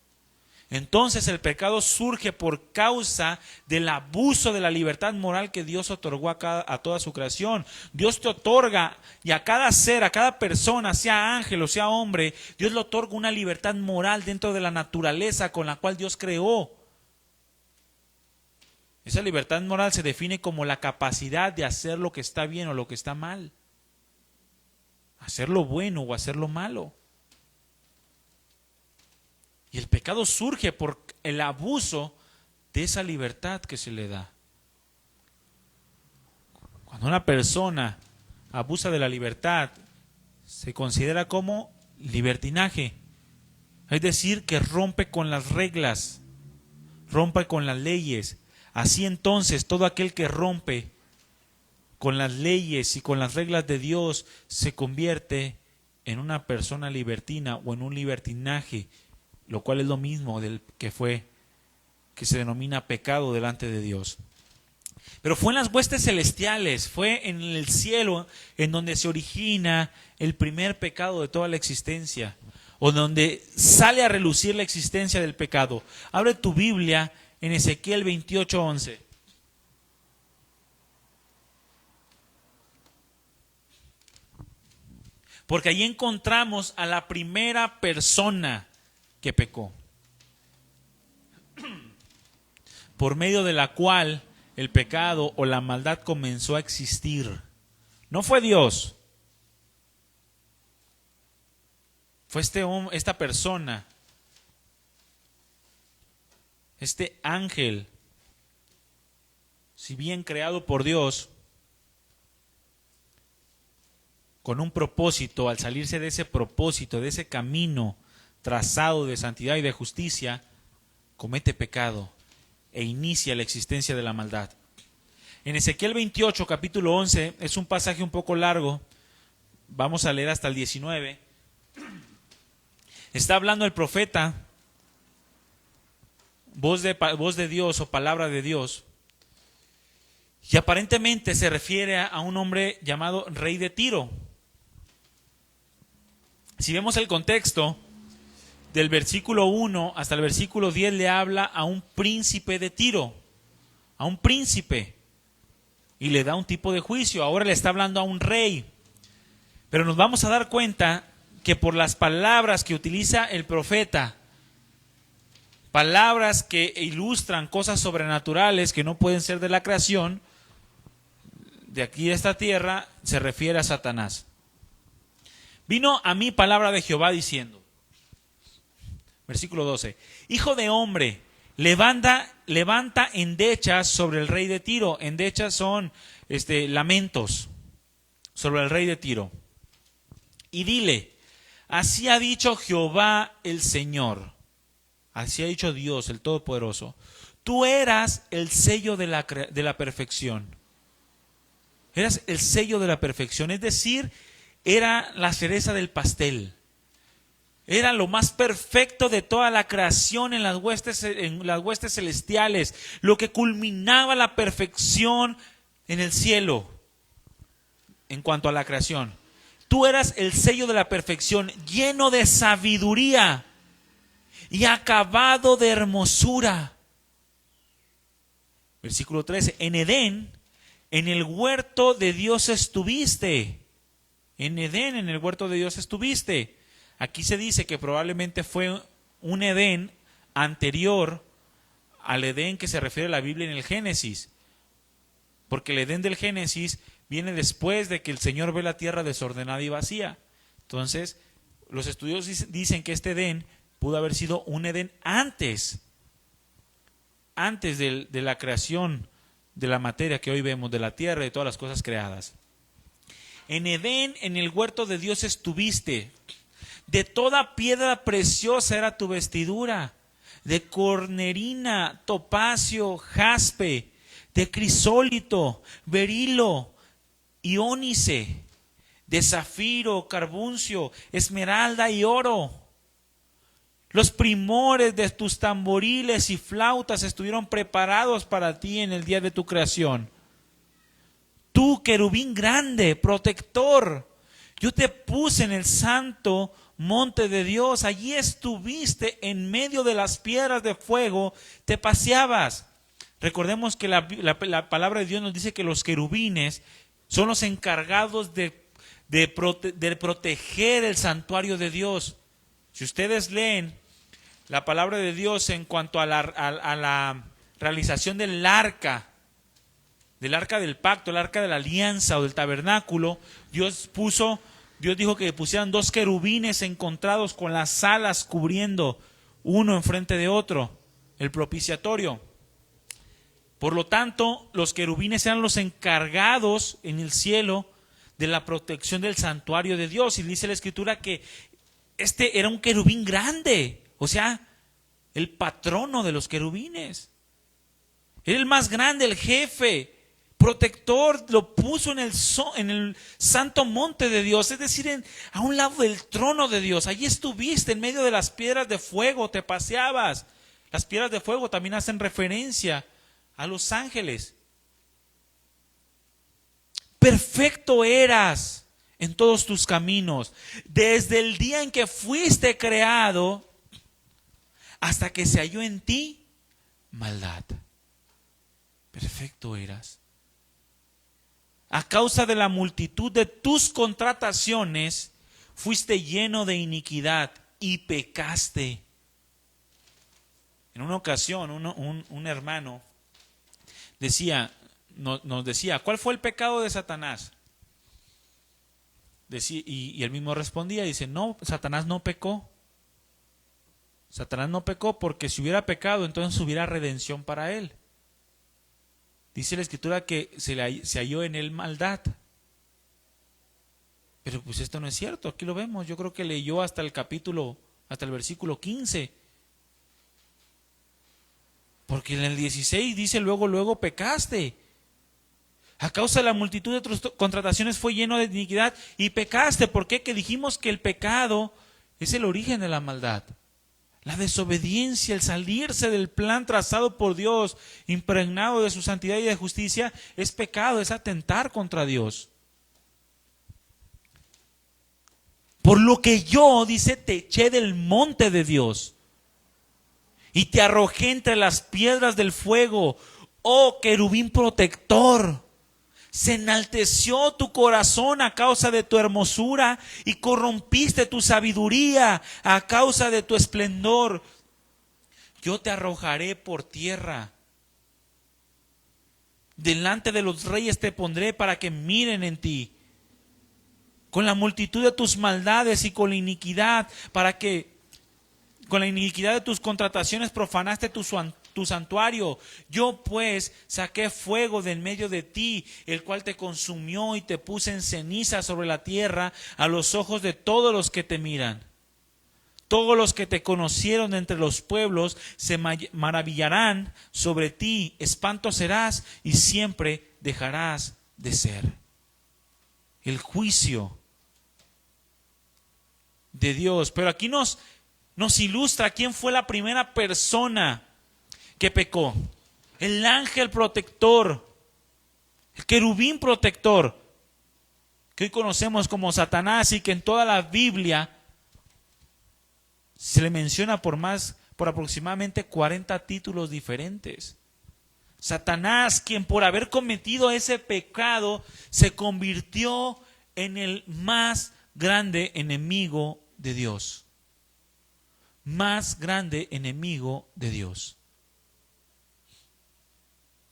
Entonces el pecado surge por causa del abuso de la libertad moral que Dios otorgó a toda su creación. Dios te otorga, y a cada ser, a cada persona, sea ángel o sea hombre, Dios le otorga una libertad moral dentro de la naturaleza con la cual Dios creó. Esa libertad moral se define como la capacidad de hacer lo que está bien o lo que está mal. Hacer lo bueno o hacer lo malo. Y el pecado surge por el abuso de esa libertad que se le da. Cuando una persona abusa de la libertad, se considera como libertinaje. Es decir, que rompe con las reglas, rompe con las leyes. Así entonces, todo aquel que rompe con las leyes y con las reglas de Dios se convierte en una persona libertina o en un libertinaje, lo cual es lo mismo del que se denomina pecado delante de Dios. Pero fue en las huestes celestiales, fue en el cielo en donde se origina el primer pecado de toda la existencia, o donde sale a relucir la existencia del pecado. Abre tu Biblia en Ezequiel 28:11. Porque allí encontramos a la primera persona que pecó, por medio de la cual el pecado o la maldad comenzó a existir. No fue Dios, fue esta persona, este ángel, si bien creado por Dios, con un propósito. Al salirse de ese propósito, de ese camino trazado de santidad y de justicia, comete pecado e inicia la existencia de la maldad. En Ezequiel 28, capítulo 11, es un pasaje un poco largo, vamos a leer hasta el 19. Está hablando el profeta, voz de Dios o palabra de Dios, y aparentemente se refiere a un hombre llamado rey de Tiro. Si vemos el contexto, del versículo 1 hasta el versículo 10 le habla a un príncipe de Tiro, a un príncipe, y le da un tipo de juicio. Ahora le está hablando a un rey, pero nos vamos a dar cuenta que por las palabras que utiliza el profeta, palabras que ilustran cosas sobrenaturales que no pueden ser de la creación, de aquí de esta tierra, se refiere a Satanás. Vino a mí palabra de Jehová diciendo, versículo 12, hijo de hombre, levanta endechas sobre el rey de Tiro. Endechas son lamentos sobre el rey de Tiro. Y dile, así ha dicho Jehová el Señor, así ha dicho Dios el Todopoderoso, tú eras el sello de la perfección. Eras el sello de la perfección, es decir, era la cereza del pastel. Era lo más perfecto de toda la creación en las huestes celestiales, lo que culminaba la perfección en el cielo en cuanto a la creación. Tú eras el sello de la perfección, lleno de sabiduría y acabado de hermosura. Versículo 13, en Edén, en el huerto de Dios estuviste. En Edén, en el huerto de Dios estuviste. Aquí se dice que probablemente fue un Edén anterior al Edén que se refiere a la Biblia en el Génesis. Porque el Edén del Génesis viene después de que el Señor ve la tierra desordenada y vacía. Entonces, los estudiosos dicen que este Edén pudo haber sido un Edén antes de la creación de la materia que hoy vemos, de la tierra y de todas las cosas creadas. En Edén, en el huerto de Dios estuviste. De toda piedra preciosa era tu vestidura, de cornerina, topacio, jaspe, de crisólito, berilo y ónice, de zafiro, carbuncio, esmeralda y oro. Los primores de tus tamboriles y flautas estuvieron preparados para ti en el día de tu creación. Tú, querubín grande, protector, yo te puse en el santo monte de Dios. Allí estuviste en medio de las piedras de fuego, te paseabas. Recordemos que la palabra de Dios nos dice que los querubines son los encargados de proteger el santuario de Dios. Si ustedes leen la palabra de Dios en cuanto a la realización del arca del pacto, el arca de la alianza o del tabernáculo, Dios dijo que pusieran 2 querubines encontrados con las alas cubriendo uno enfrente de otro, el propiciatorio. Por lo tanto, los querubines eran los encargados en el cielo de la protección del santuario de Dios. Y dice la Escritura que este era un querubín grande, o sea, el patrono de los querubines. Era el más grande, el jefe, protector, lo puso en el santo monte de Dios, es decir, a un lado del trono de Dios. Allí estuviste en medio de las piedras de fuego, te paseabas. Las piedras de fuego también hacen referencia a los ángeles. Perfecto eras en todos tus caminos, desde el día en que fuiste creado hasta que se halló en ti maldad. Perfecto eras. A causa de la multitud de tus contrataciones, fuiste lleno de iniquidad y pecaste. En una ocasión, un hermano nos decía, ¿cuál fue el pecado de Satanás? Y él mismo respondía, dice, no, Satanás no pecó. Satanás no pecó porque si hubiera pecado, entonces hubiera redención para él. Dice la Escritura que se halló en él maldad. Pero pues esto no es cierto, aquí lo vemos. Yo creo que leyó hasta el versículo 15. Porque en el 16 dice, luego pecaste. A causa de la multitud de tus contrataciones fue lleno de iniquidad y pecaste. ¿Por qué? Que dijimos que el pecado es el origen de la maldad. La desobediencia, el salirse del plan trazado por Dios, impregnado de su santidad y de justicia, es pecado, es atentar contra Dios. Por lo que yo, dice, te eché del monte de Dios y te arrojé entre las piedras del fuego, oh querubín protector. Se enalteció tu corazón a causa de tu hermosura y corrompiste tu sabiduría a causa de tu esplendor. Yo te arrojaré por tierra. Delante de los reyes te pondré para que miren en ti. Con la multitud de tus maldades y con la iniquidad, con la iniquidad de tus contrataciones profanaste tu santuario. Yo pues saqué fuego de en medio de ti, el cual te consumió y te puse en ceniza sobre la tierra a los ojos de todos los que te miran. Todos los que te conocieron entre los pueblos se maravillarán sobre ti, espanto serás y siempre dejarás de ser. El juicio de Dios. Pero aquí nos ilustra quién fue la primera persona que pecó. El ángel protector, el querubín protector, que hoy conocemos como Satanás y que en toda la Biblia se le menciona por aproximadamente 40 títulos diferentes. Satanás, quien por haber cometido ese pecado se convirtió en el más grande enemigo de Dios. Más grande enemigo de Dios.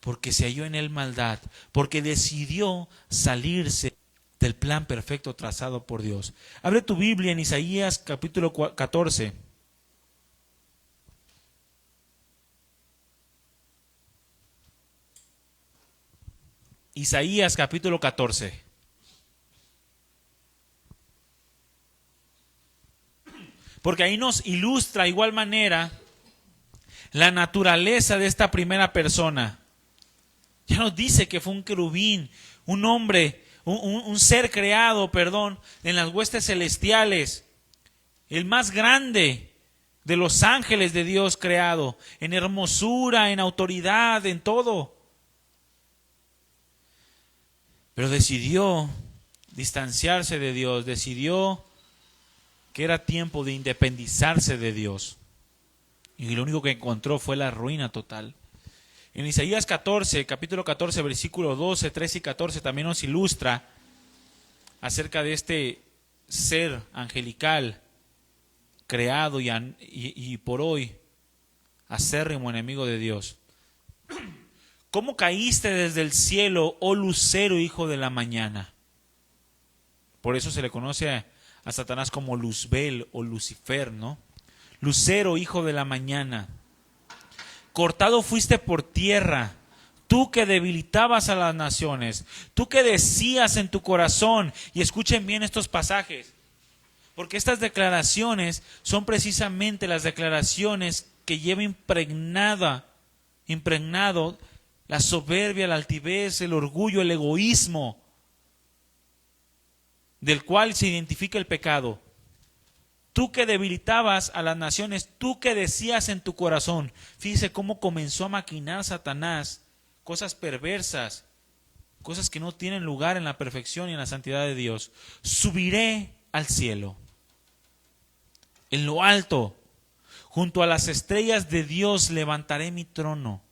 Porque se halló en él maldad, porque decidió salirse del plan perfecto trazado por Dios. Abre tu Biblia en Isaías capítulo 14. Isaías capítulo 14. Porque ahí nos ilustra de igual manera la naturaleza de esta primera persona. Ya nos dice que fue un querubín, un hombre, un ser creado, en las huestes celestiales, el más grande de los ángeles de Dios creado, en hermosura, en autoridad, en todo. Pero decidió distanciarse de Dios, decidió que era tiempo de independizarse de Dios. Y lo único que encontró fue la ruina total. En Isaías 14, capítulo 14, versículos 12, 13 y 14 también nos ilustra acerca de este ser angelical creado y por hoy acérrimo enemigo de Dios. ¿Cómo caíste desde el cielo, oh lucero, hijo de la mañana? Por eso se le conoce a Satanás como Luzbel o Lucifer, ¿no? Lucero, hijo de la mañana. Cortado fuiste por tierra, tú que debilitabas a las naciones, tú que decías en tu corazón, y escuchen bien estos pasajes, porque estas declaraciones son precisamente las declaraciones que lleva impregnado la soberbia, la altivez, el orgullo, el egoísmo, del cual se identifica el pecado. Tú que debilitabas a las naciones, tú que decías en tu corazón. Fíjese cómo comenzó a maquinar Satanás cosas perversas, cosas que no tienen lugar en la perfección y en la santidad de Dios. Subiré al cielo, en lo alto, junto a las estrellas de Dios levantaré mi trono,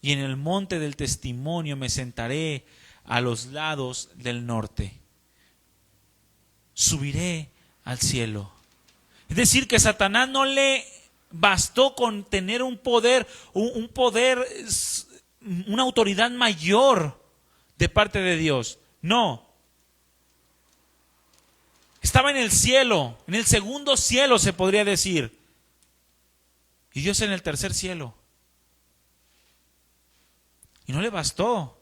y en el monte del testimonio me sentaré a los lados del norte. Subiré al cielo. Es decir, que Satanás no le bastó con tener un poder, una autoridad mayor de parte de Dios. No. Estaba en el cielo, en el segundo cielo se podría decir. Y Dios en el tercer cielo. Y no le bastó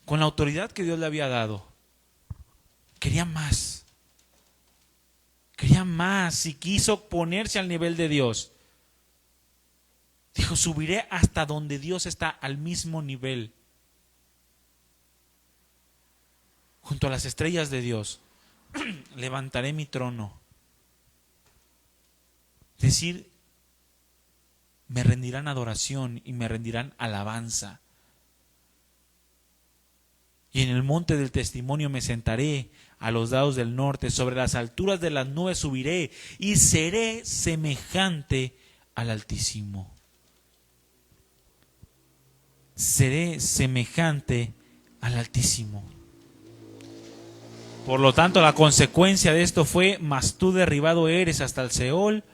con la autoridad que Dios le había dado. Quería más. Quería más y quiso ponerse al nivel de Dios. Dijo, subiré hasta donde Dios está, al mismo nivel. Junto a las estrellas de Dios, levantaré mi trono. Es decir, me rendirán adoración y me rendirán alabanza. Y en el monte del testimonio me sentaré a los lados del norte, sobre las alturas de las nubes subiré y seré semejante al Altísimo. Seré semejante al Altísimo. Por lo tanto, la consecuencia de esto fue: mas tú derribado eres hasta el Seol,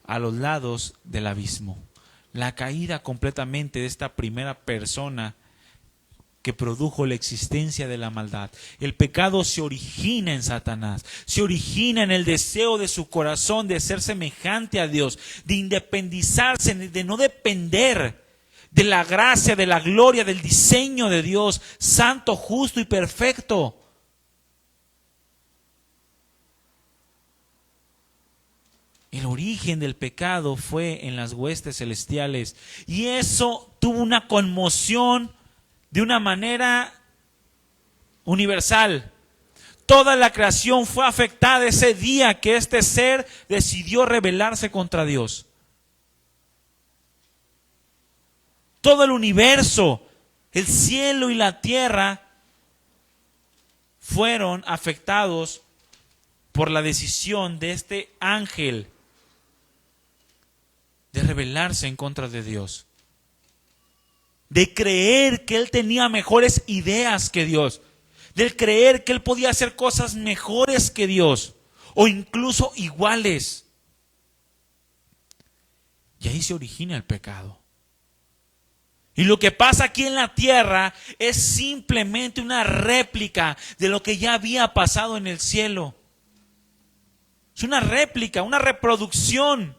a los lados del abismo. La caída completamente de esta primera persona que produjo la existencia de la maldad. El pecado se origina en Satanás, se origina en el deseo de su corazón de ser semejante a Dios, de independizarse, de no depender de la gracia, de la gloria, del diseño de Dios, santo, justo y perfecto. El origen del pecado fue en las huestes celestiales y eso tuvo una conmoción de una manera universal. Toda la creación fue afectada ese día que este ser decidió rebelarse contra Dios. Todo el universo, el cielo y la tierra fueron afectados por la decisión de este ángel de rebelarse en contra de Dios, de creer que él tenía mejores ideas que Dios, de creer que él podía hacer cosas mejores que Dios o incluso iguales. Y ahí se origina el pecado. Y lo que pasa aquí en la tierra es simplemente una réplica de lo que ya había pasado en el cielo. Es una réplica, una reproducción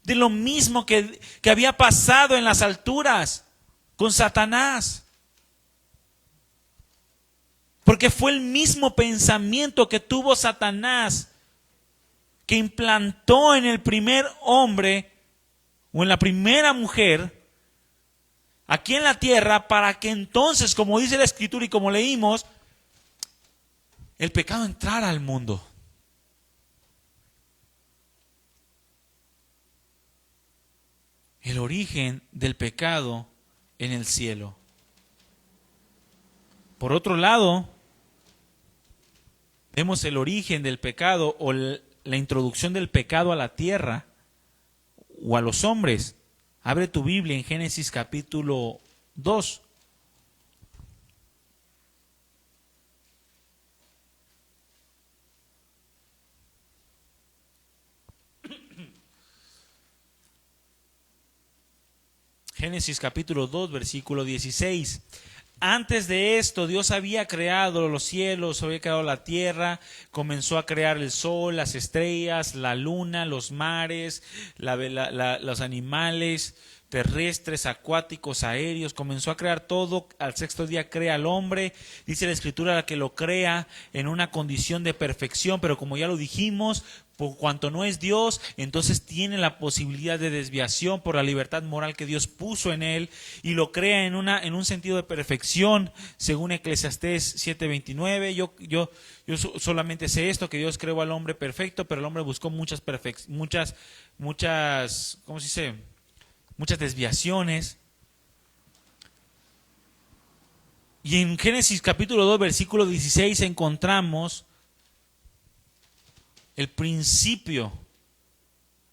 de lo mismo que había pasado en las alturas con Satanás. Porque fue el mismo pensamiento que tuvo Satanás, que implantó en el primer hombre o en la primera mujer aquí en la tierra, para que entonces, como dice la Escritura y como leímos, el pecado entrara al mundo. El origen del pecado en el cielo. Por otro lado, Vemos el origen del pecado o la introducción del pecado a la tierra o a los hombres. Abre tu Biblia en Génesis capítulo 2. Génesis capítulo 2, versículo 16. Antes de esto, Dios había creado los cielos, había creado la tierra, comenzó a crear el sol, las estrellas, la luna, los mares, los animales terrestres, acuáticos, aéreos, comenzó a crear todo. Al sexto día crea al hombre, dice la Escritura que lo crea en una condición de perfección, pero como ya lo dijimos, por cuanto no es Dios, entonces tiene la posibilidad de desviación por la libertad moral que Dios puso en él, y lo crea en un sentido de perfección, según Eclesiastés 7:29. Yo solamente sé esto, que Dios creó al hombre perfecto, pero el hombre buscó muchas, ¿cómo se dice? Muchas desviaciones. Y en Génesis capítulo 2, versículo 16 encontramos el principio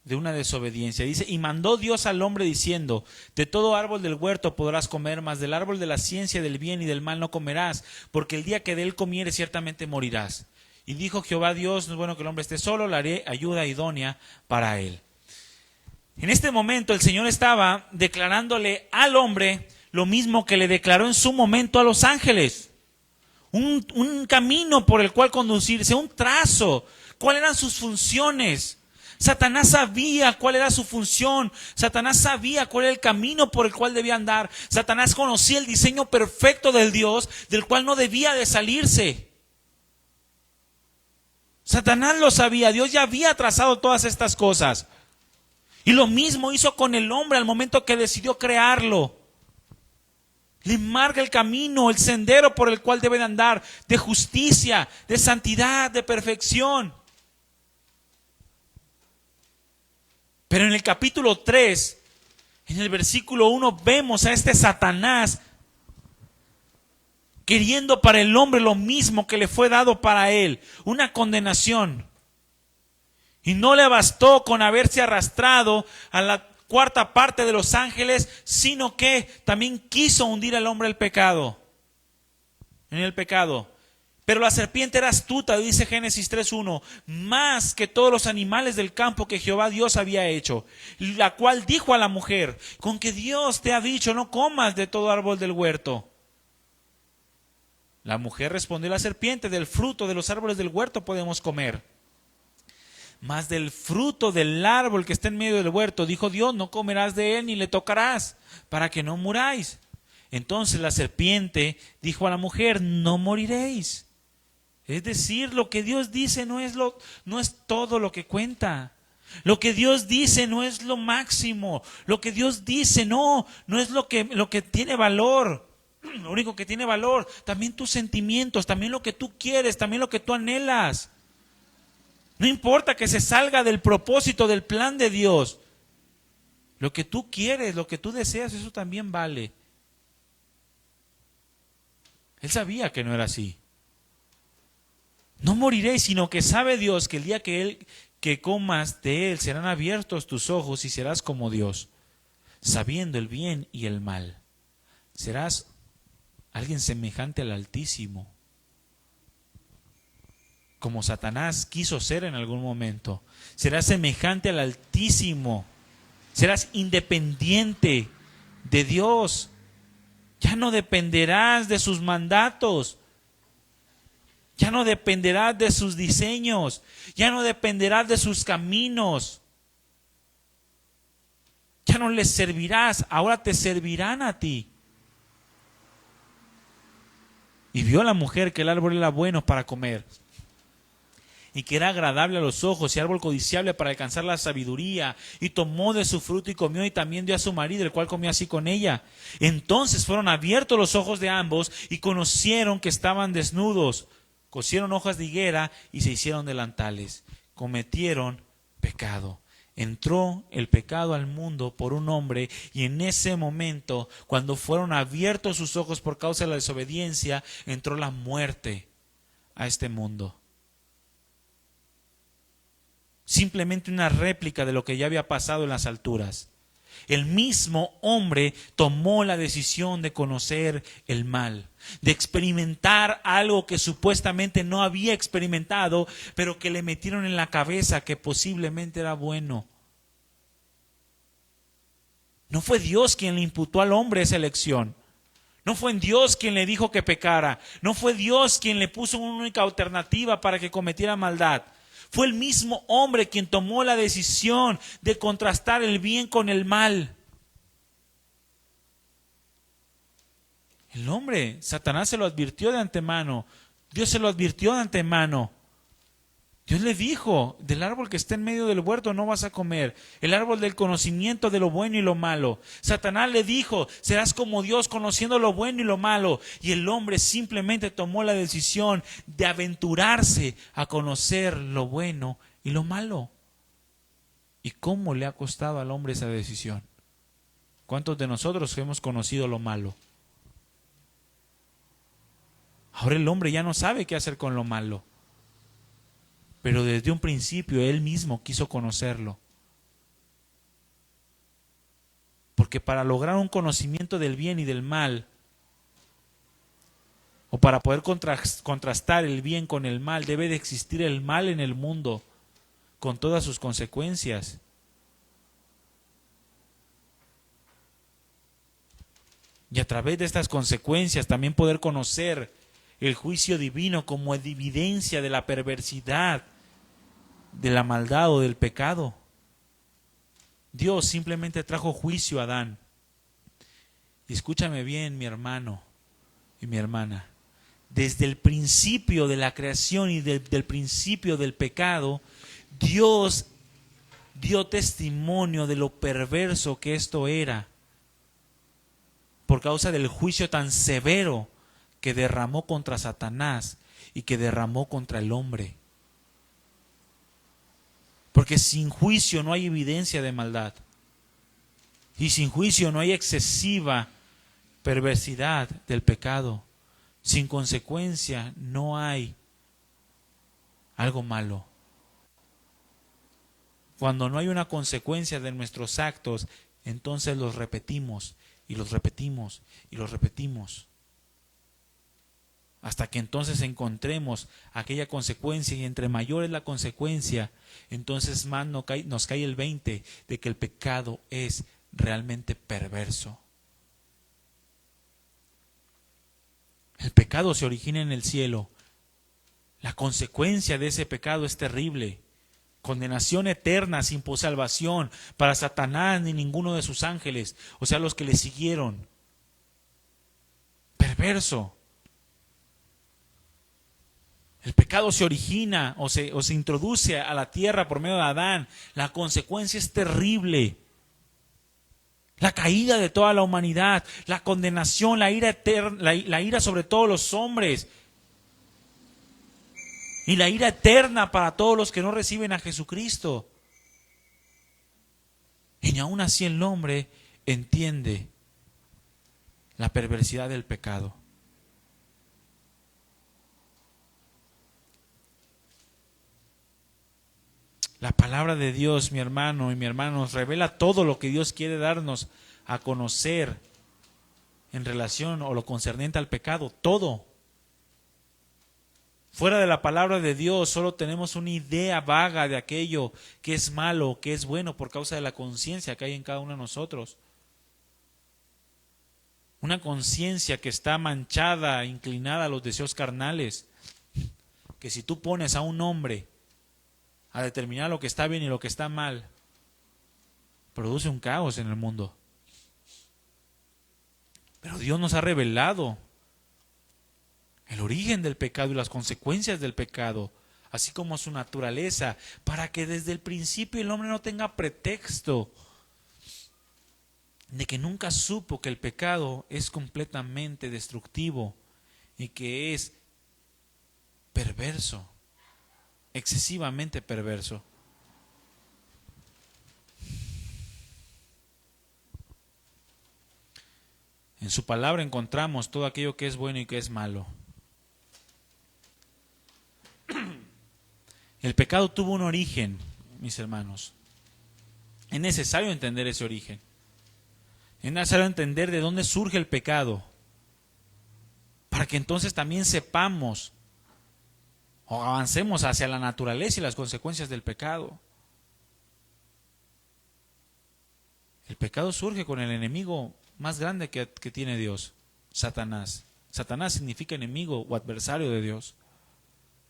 de una desobediencia. Dice: y mandó Dios al hombre diciendo: de todo árbol del huerto podrás comer, mas del árbol de la ciencia del bien y del mal no comerás, porque el día que de él comieres ciertamente morirás. Y dijo Jehová Dios: no es bueno que el hombre esté solo, le haré ayuda idónea para él. En este momento el Señor estaba declarándole al hombre lo mismo que le declaró en su momento a los ángeles. Un camino por el cual conducirse, un trazo. ¿Cuáles eran sus funciones? Satanás sabía cuál era su función. Satanás sabía cuál era el camino por el cual debía andar. Satanás conocía el diseño perfecto del Dios, del cual no debía de salirse. Satanás lo sabía. Dios ya había trazado todas estas cosas. Y lo mismo hizo con el hombre al momento que decidió crearlo. Le marca el camino, el sendero por el cual debe de andar, de justicia, de santidad, de perfección. Pero en el capítulo 3, en el versículo 1, vemos a este Satanás queriendo para el hombre lo mismo que le fue dado para él, una condenación. Y no le bastó con haberse arrastrado a la cuarta parte de los ángeles, sino que también quiso hundir al hombre en el pecado. Pero la serpiente era astuta, dice Génesis 3:1, más que todos los animales del campo que Jehová Dios había hecho, la cual dijo a la mujer: con que Dios te ha dicho, no comas de todo árbol del huerto. La mujer respondió a la serpiente: del fruto de los árboles del huerto podemos comer, mas del fruto del árbol que está en medio del huerto, dijo Dios, no comerás de él ni le tocarás, para que no muráis. Entonces la serpiente dijo a la mujer: no moriréis. Es decir, lo que Dios dice no es todo lo que cuenta. Lo que Dios dice no es lo máximo. Lo que Dios dice no es lo que tiene valor. Lo único que tiene valor, también tus sentimientos, también lo que tú quieres, también lo que tú anhelas. No importa que se salga del propósito, del plan de Dios. Lo que tú quieres, lo que tú deseas, eso también vale. Él sabía que no era así. No moriréis, sino que sabe Dios que el día que comas de él serán abiertos tus ojos y serás como Dios, sabiendo el bien y el mal. Serás alguien semejante al Altísimo, como Satanás quiso ser en algún momento. Serás semejante al Altísimo. Serás independiente de Dios. Ya no dependerás de sus mandatos. Ya no dependerás de sus diseños. Ya no dependerás de sus caminos. Ya no les servirás. Ahora te servirán a ti. Y vio la mujer que el árbol era bueno para comer, y que era agradable a los ojos, y árbol codiciable para alcanzar la sabiduría, y tomó de su fruto y comió, y también dio a su marido, el cual comió así con ella. Entonces fueron abiertos los ojos de ambos, y conocieron que estaban desnudos. Cosieron hojas de higuera y se hicieron delantales. Cometieron pecado. Entró el pecado al mundo por un hombre, y en ese momento, cuando fueron abiertos sus ojos por causa de la desobediencia, entró la muerte a este mundo. simplemente una réplica de lo que ya había pasado en las alturas. El mismo hombre tomó la decisión de conocer el mal, de experimentar algo que supuestamente no había experimentado, pero que le metieron en la cabeza que posiblemente era bueno. No fue Dios quien le imputó al hombre esa elección. No fue Dios quien le dijo que pecara. No fue Dios quien le puso una única alternativa para que cometiera maldad. Fue el mismo hombre quien tomó la decisión de contrastar el bien con el mal. El hombre, Satanás se lo advirtió de antemano. Dios se lo advirtió de antemano. Dios le dijo, del árbol que está en medio del huerto no vas a comer, el árbol del conocimiento de lo bueno y lo malo. Satanás le dijo, serás como Dios conociendo lo bueno y lo malo. Y el hombre simplemente tomó la decisión de aventurarse a conocer lo bueno y lo malo. ¿Y cómo le ha costado al hombre esa decisión? ¿Cuántos de nosotros hemos conocido lo malo? Ahora el hombre ya no sabe qué hacer con lo malo. Pero desde un principio él mismo quiso conocerlo. Porque para lograr un conocimiento del bien y del mal, o para poder contrastar el bien con el mal, debe de existir el mal en el mundo, con todas sus consecuencias. Y a través de estas consecuencias también poder conocer el juicio divino como evidencia de la perversidad, de la maldad o del pecado. Dios simplemente trajo juicio a Adán. Y escúchame bien, mi hermano y mi hermana. Desde el principio de la creación y del principio del pecado, Dios dio testimonio de lo perverso que esto era, por causa del juicio tan severo que derramó contra Satanás y que derramó contra el hombre. Porque sin juicio no hay evidencia de maldad. Y sin juicio no hay excesiva perversidad del pecado. Sin consecuencia no hay algo malo. Cuando no hay una consecuencia de nuestros actos, entonces los repetimos y los repetimos y los repetimos. Hasta que entonces encontremos aquella consecuencia, y entre mayor es la consecuencia, entonces más nos cae el 20 de que el pecado es realmente perverso. El pecado se origina en el cielo. La consecuencia de ese pecado es terrible. Condenación eterna sin salvación para Satanás ni ninguno de sus ángeles, o sea, los que le siguieron. Perverso. El pecado se origina o se introduce a la tierra por medio de Adán. La consecuencia es terrible. La caída de toda la humanidad, la condenación, la ira eterna, la ira sobre todos los hombres. Y la ira eterna para todos los que no reciben a Jesucristo. Y aún así el hombre entiende la perversidad del pecado. La palabra de Dios, mi hermano y mi hermana, nos revela todo lo que Dios quiere darnos a conocer en relación o lo concerniente al pecado, todo. Fuera de la palabra de Dios solo tenemos una idea vaga de aquello que es malo, que es bueno por causa de la conciencia que hay en cada uno de nosotros. Una conciencia que está manchada, inclinada a los deseos carnales, que si tú pones a un hombre a determinar lo que está bien y lo que está mal, produce un caos en el mundo. Pero Dios nos ha revelado el origen del pecado y las consecuencias del pecado, así como su naturaleza, para que desde el principio el hombre no tenga pretexto de que nunca supo que el pecado es completamente destructivo y que es perverso, excesivamente perverso. En su palabra encontramos todo aquello que es bueno y que es malo. El pecado tuvo un origen, mis hermanos. Es necesario entender ese origen. Es necesario entender de dónde surge el pecado, para que entonces también sepamos o avancemos hacia la naturaleza y las consecuencias del pecado. El pecado surge con el enemigo más grande que tiene Dios, Satanás. Satanás significa enemigo o adversario de Dios,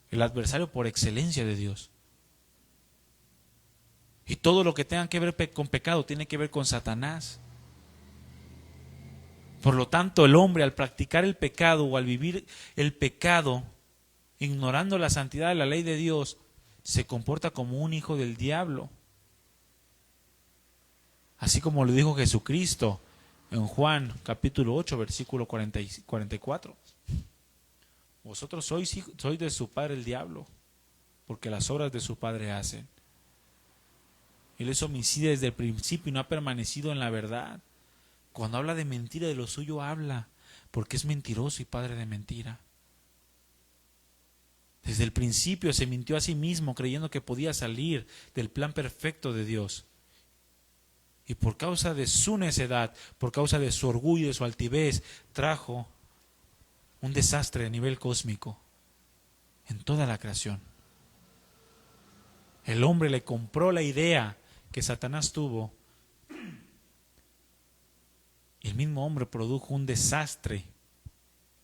el adversario por excelencia de Dios. Y todo lo que tenga que ver con pecado tiene que ver con Satanás. Por lo tanto, el hombre, al practicar el pecado o al vivir el pecado, ignorando la santidad de la ley de Dios, se comporta como un hijo del diablo. Así como lo dijo Jesucristo en Juan capítulo 8, versículo 44. Vosotros sois de su padre el diablo, porque las obras de su padre hacen. Él es homicida desde el principio y no ha permanecido en la verdad. Cuando habla de mentira, de lo suyo habla, porque es mentiroso y padre de mentira. Desde el principio se mintió a sí mismo creyendo que podía salir del plan perfecto de Dios. Y por causa de su necedad, por causa de su orgullo y de su altivez, trajo un desastre a nivel cósmico en toda la creación. El hombre le compró la idea que Satanás tuvo. Y el mismo hombre produjo un desastre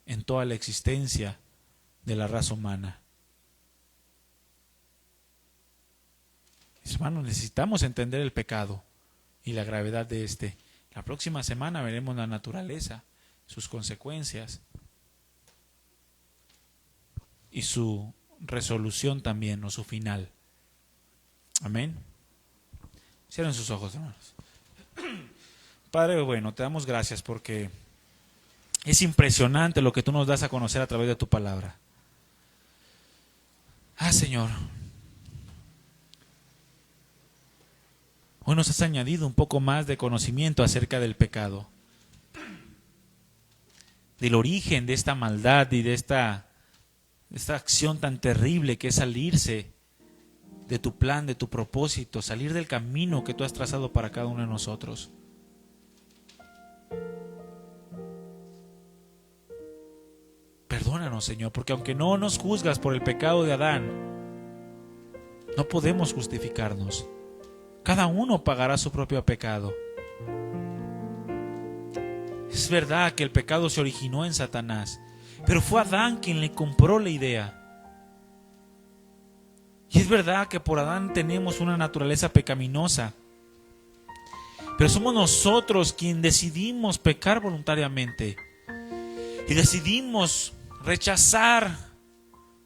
en toda la existencia de la raza humana. Hermanos, necesitamos entender el pecado y la gravedad de este. La próxima semana veremos la naturaleza, sus consecuencias y su resolución también, o su final. Amén. Cierren sus ojos, hermanos. Padre, bueno, te damos gracias porque es impresionante lo que tú nos das a conocer a través de tu palabra. Señor, hoy nos has añadido un poco más de conocimiento acerca del pecado, del origen de esta maldad y de esta acción tan terrible que es salirse de tu plan, de tu propósito, salir del camino que tú has trazado para cada uno de nosotros. Perdónanos, Señor, porque aunque no nos juzgas por el pecado de Adán, no podemos justificarnos. Cada uno pagará su propio pecado. Es verdad que el pecado se originó en Satanás, pero fue Adán quien le compró la idea. Y es verdad que por Adán tenemos una naturaleza pecaminosa, pero somos nosotros quienes decidimos pecar voluntariamente y decidimos rechazar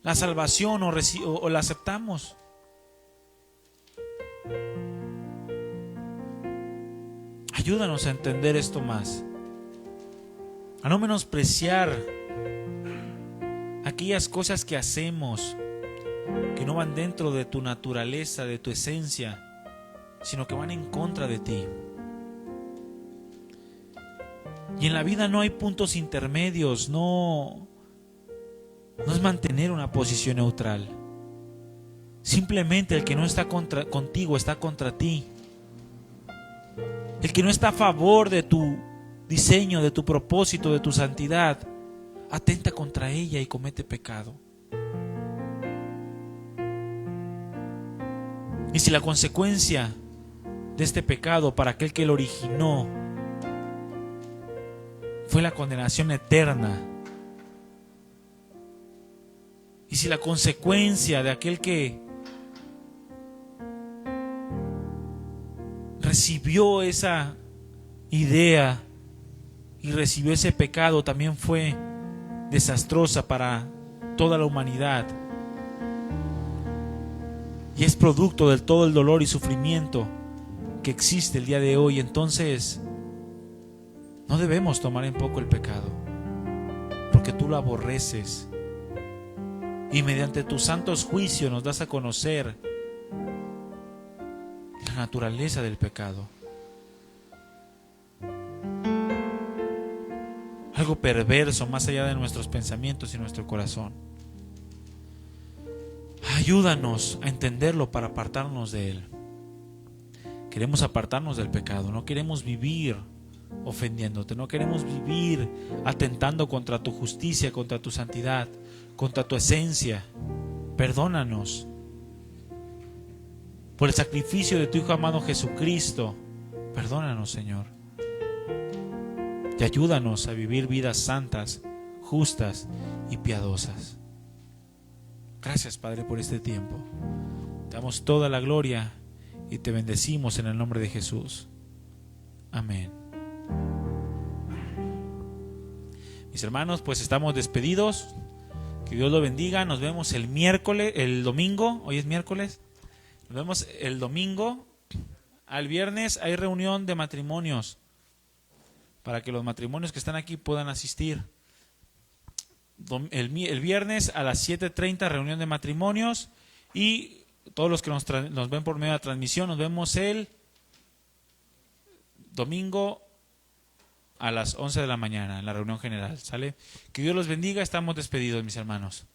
la salvación o la aceptamos. Ayúdanos a entender esto más, a no menospreciar aquellas cosas que hacemos que no van dentro de tu naturaleza, de tu esencia, sino que van en contra de ti. Y en la vida no hay puntos intermedios, no es mantener una posición neutral. Simplemente el que no está contigo está contra ti. El que no está a favor de tu diseño, de tu propósito, de tu santidad, atenta contra ella y comete pecado. Y si la consecuencia de este pecado para aquel que lo originó fue la condenación eterna, y si la consecuencia de aquel que recibió esa idea y recibió ese pecado también fue desastrosa para toda la humanidad, y es producto de todo el dolor y sufrimiento que existe el día de hoy, entonces no debemos tomar en poco el pecado, porque tú lo aborreces y mediante tus santos juicios nos das a conocer la naturaleza del pecado. Algo perverso más allá de nuestros pensamientos y nuestro corazón. Ayúdanos a entenderlo para apartarnos de él. Queremos apartarnos del pecado, no queremos vivir ofendiéndote, no queremos vivir atentando contra tu justicia, contra tu santidad, contra tu esencia. Perdónanos por el sacrificio de tu Hijo amado Jesucristo. Perdónanos, Señor. Y ayúdanos a vivir vidas santas, justas y piadosas. Gracias, Padre, por este tiempo. Te damos toda la gloria y te bendecimos en el nombre de Jesús. Amén. Mis hermanos, pues estamos despedidos. Que Dios lo bendiga. Nos vemos el domingo. Hoy es miércoles. Nos vemos el domingo. Al viernes hay reunión de matrimonios para que los matrimonios que están aquí puedan asistir. El viernes a las 7:30 reunión de matrimonios, y todos los que nos ven por medio de la transmisión, nos vemos el domingo a las 11 de la mañana en la reunión general. ¿Sale? Que Dios los bendiga. Estamos despedidos, mis hermanos.